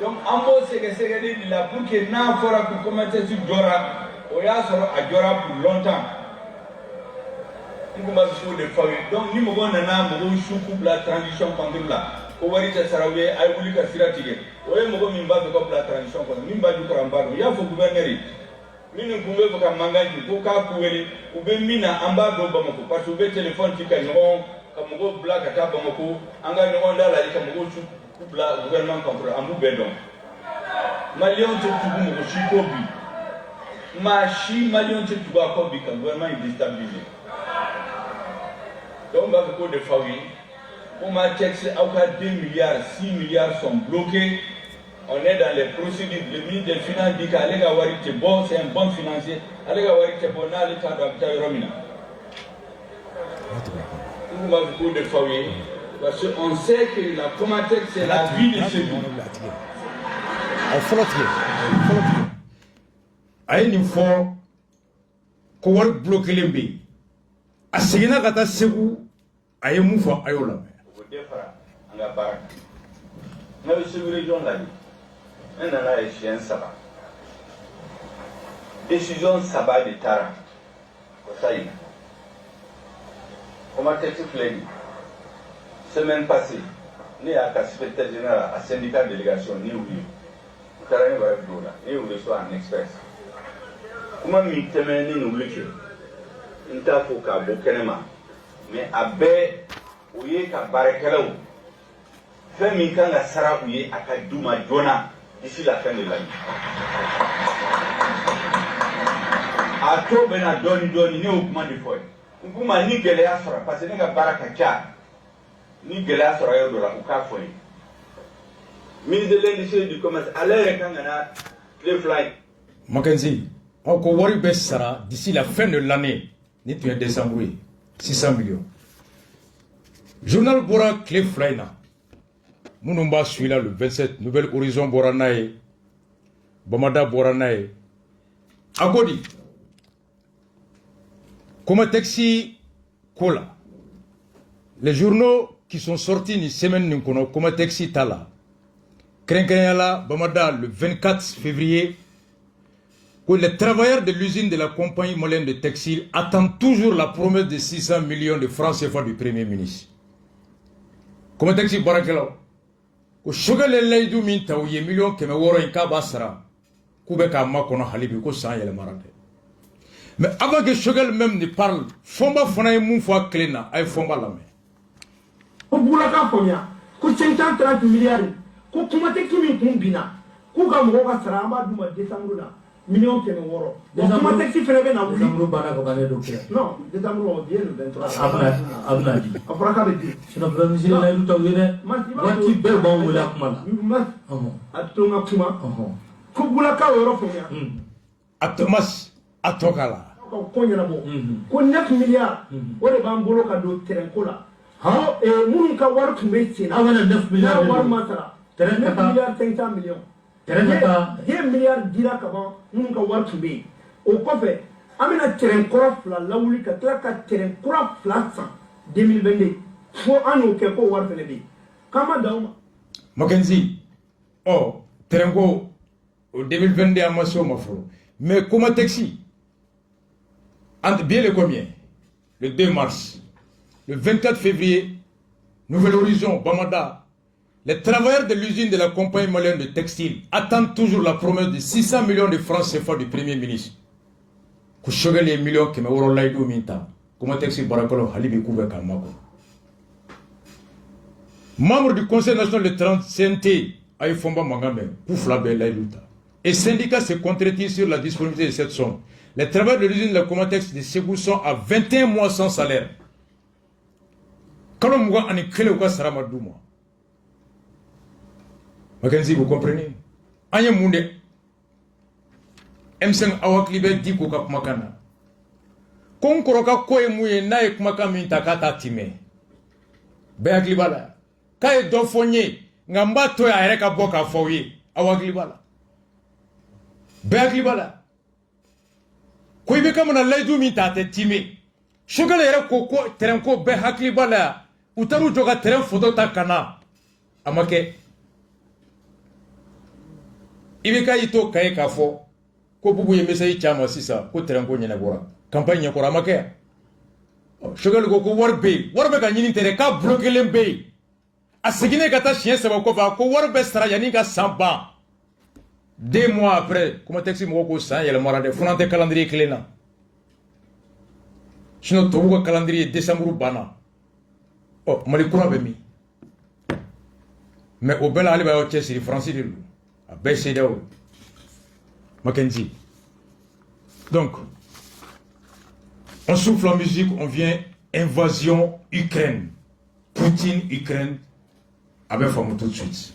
Donc en mot c'est que là pour que n'a fera pour commencer sur Dora, on y a sur à Dora pour longtemps. Nous commençons sur les familles. Donc nous me voyons nana me voyons choukou la transition contre là. Au wari ta sarawe ay wuli ka siratige. Oye me voyons mimba de la transition contre. Mimba du karamba. Il y a faut gouverner. Minu kumbe faut ka mangaji pour ka kuweli. Ube mina amba do bamako parce que ube téléphone qui ka non. Comme vous blague à Tabamoko, engagé on a la Kamogo gouvernement contre Ambou Bedon. Malion te Toubou Chikobi. Machi Malion te Toubakobi, quand le gouvernement est déstabilisé. Donc, on va faire de famille. On m'a texté à 2 milliards, 6 milliards sont bloqués. On est dans les procédures. Le ministre des Finances dit qu'Alega Warite bon, c'est un bon financier. Alega Warite bon, là, l'État doit habiter Romina. Nous avons beaucoup de familles parce qu'on sait que la Comatec c'est la vie de ceux qui. Aïe, il faut qu'on bloque les billes. À ce qu'il y a un segou, aïe, moufa, aïe, la mer. Nous avons suivi les gens là. On a échoué un sabbat. Décision sabbat de Tara. Ça y est. On m'a texté semaine passée, ni à la secrétaire général, à syndicat de délégation, ni où il ni où il soit en express. Comment m'y témoigner nous le que une tafou qu'à Bokenema, mais à Bé, où il y a Barakelo, fait Minkan la Sarah où il y a Kadouma Jona d'ici la fin de l'année. À tout Bena Doni, ni au command de foyer. Nkuma ni gɛlɛya sɔrɔ parce que ne ka baara ka ca ni gɛlɛya sɔrɔ yɔrɔ dɔ la u k'a fɔ n ye ministre de l'industrie et du commerce ale yɛrɛ kan ka na tile fila ye. Mackenzie ko wari bɛ sara d'ici la fin de l'année ni tun ye décembre ye 600 millions journal bɔra tile fila in na minnu b'a suivre le 27 Nouvel Horizon bɔra n'a ye Bamada bɔra n'a ye a ko di. Comatexi Kola. Les journaux qui sont sortis une semaine n'inkono Comatexi Tala. Krenkanyala Bamada le 24 février. Que les travailleurs de l'usine de la compagnie malienne de textile attendent toujours la promesse de 600 millions de francs CFA du Premier ministre. Comatexi Barakelo. Que Shogale Leidou Minta ou ye millions que me woro in Kabasra. Koubeka Makono Halibi ko san yele marade. Mais avant que Choguel même ne parle, Fomba Fona est mon foi cléna, aïe Fomba la main. Au bout de la campagne, que 530 milliards, que Comatec qui m'y bina, que Gamoga Sarama du mois de décembre là, millions que nous aurons. Comatec qui fait bien à vous. Non, décembre bien le 23. Abnadi. Après qu'à le dire. C'est notre musique là, nous t'avons dit, moi qui belle bon ou la Kumala. Atoma Kuma. Kubulaka Europe. Atomas, Atokala. Ko 9 milliards o de b'an bolo ka don terrain ko la minnu ka wari tun bɛ sen na aw bɛna 9 milliards wari ma sara 9 milliards 500 millions 10 milliards dira ka ban minnu ka wari tun bɛ yen o kɔfɛ an bɛna terrain kura fila lawuli ka tila ka terrain kura fila san 2022 fo an y'o kɛ ko wari fɛnɛ bɛ yen k'an ma dan o ma. Mackenzie terrain ko o 2022 an ma se o ma fɔlɔ mais Comatexi bien le combien? Le 2 mars, le 24 février, Nouvel Horizon, Bamada, les travailleurs de l'usine de la compagnie malienne de textile attendent toujours la promesse de 600 millions de francs CFA du Premier ministre. Kouchogel les millions qui me auront laïdou minta. Comatexi Barakolo Halibi Koubeka Mako. Membre du Conseil national de CNT, Aïfomba Mangame, Kouflabe Laïdouta. Et syndicat se contredit sur la disponibilité de cette somme. Les travailleurs de l'usine de la Comatex de Ségou sont à 21 mois sans salaire. Quand on voit un clé ou quoi sera madouma. Mackenzie, vous comprenez? Anya Munde M5 awak libe di ko ka kumakana. Kon koroka ko e muye na e kumaka min takata time. Be aglibala. Ka e do fonye ngamba to ya reka boka fowi awak libala. Be aglibala. Ko ibe kamana laidu min tate time. Shogale yere ko terrain ko be aglibala. Utaru joga terrain foto takana. Amake ibe ka yito kaye ka fo ko bubu ye message chama sisa ko terrain ko nyina bora campagne ko ramake shogal ko warbe ka nyini tere ka bloquer lembe asigine kata chien seba ko va ko warbe sara yani ka samba 2 mois après comment texte mo ko sa yele morade fonante calendrier cléna sinon to ko calendrier décembre bana mali courant be mi mais au bel ali ba yo chesiri français de à BCDO Mackenzie. Donc, on souffle en musique, on vient invasion Ukraine. Poutine, Ukraine. Avec Famo tout de suite.